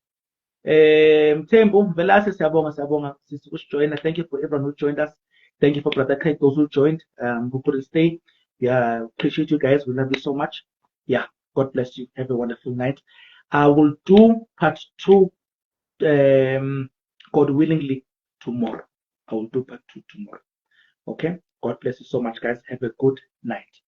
Mthembu, Velase, siyabonga. Since you joined us, thank you for everyone who joined us. Thank you for Brother Craig, those who joined, who couldn't stay. Yeah, appreciate you guys. We love you so much. Yeah, God bless you. Have a wonderful night. I will do part 2, God willingly, tomorrow. I will do part 2 tomorrow. Okay? God bless you so much, guys. Have a good night.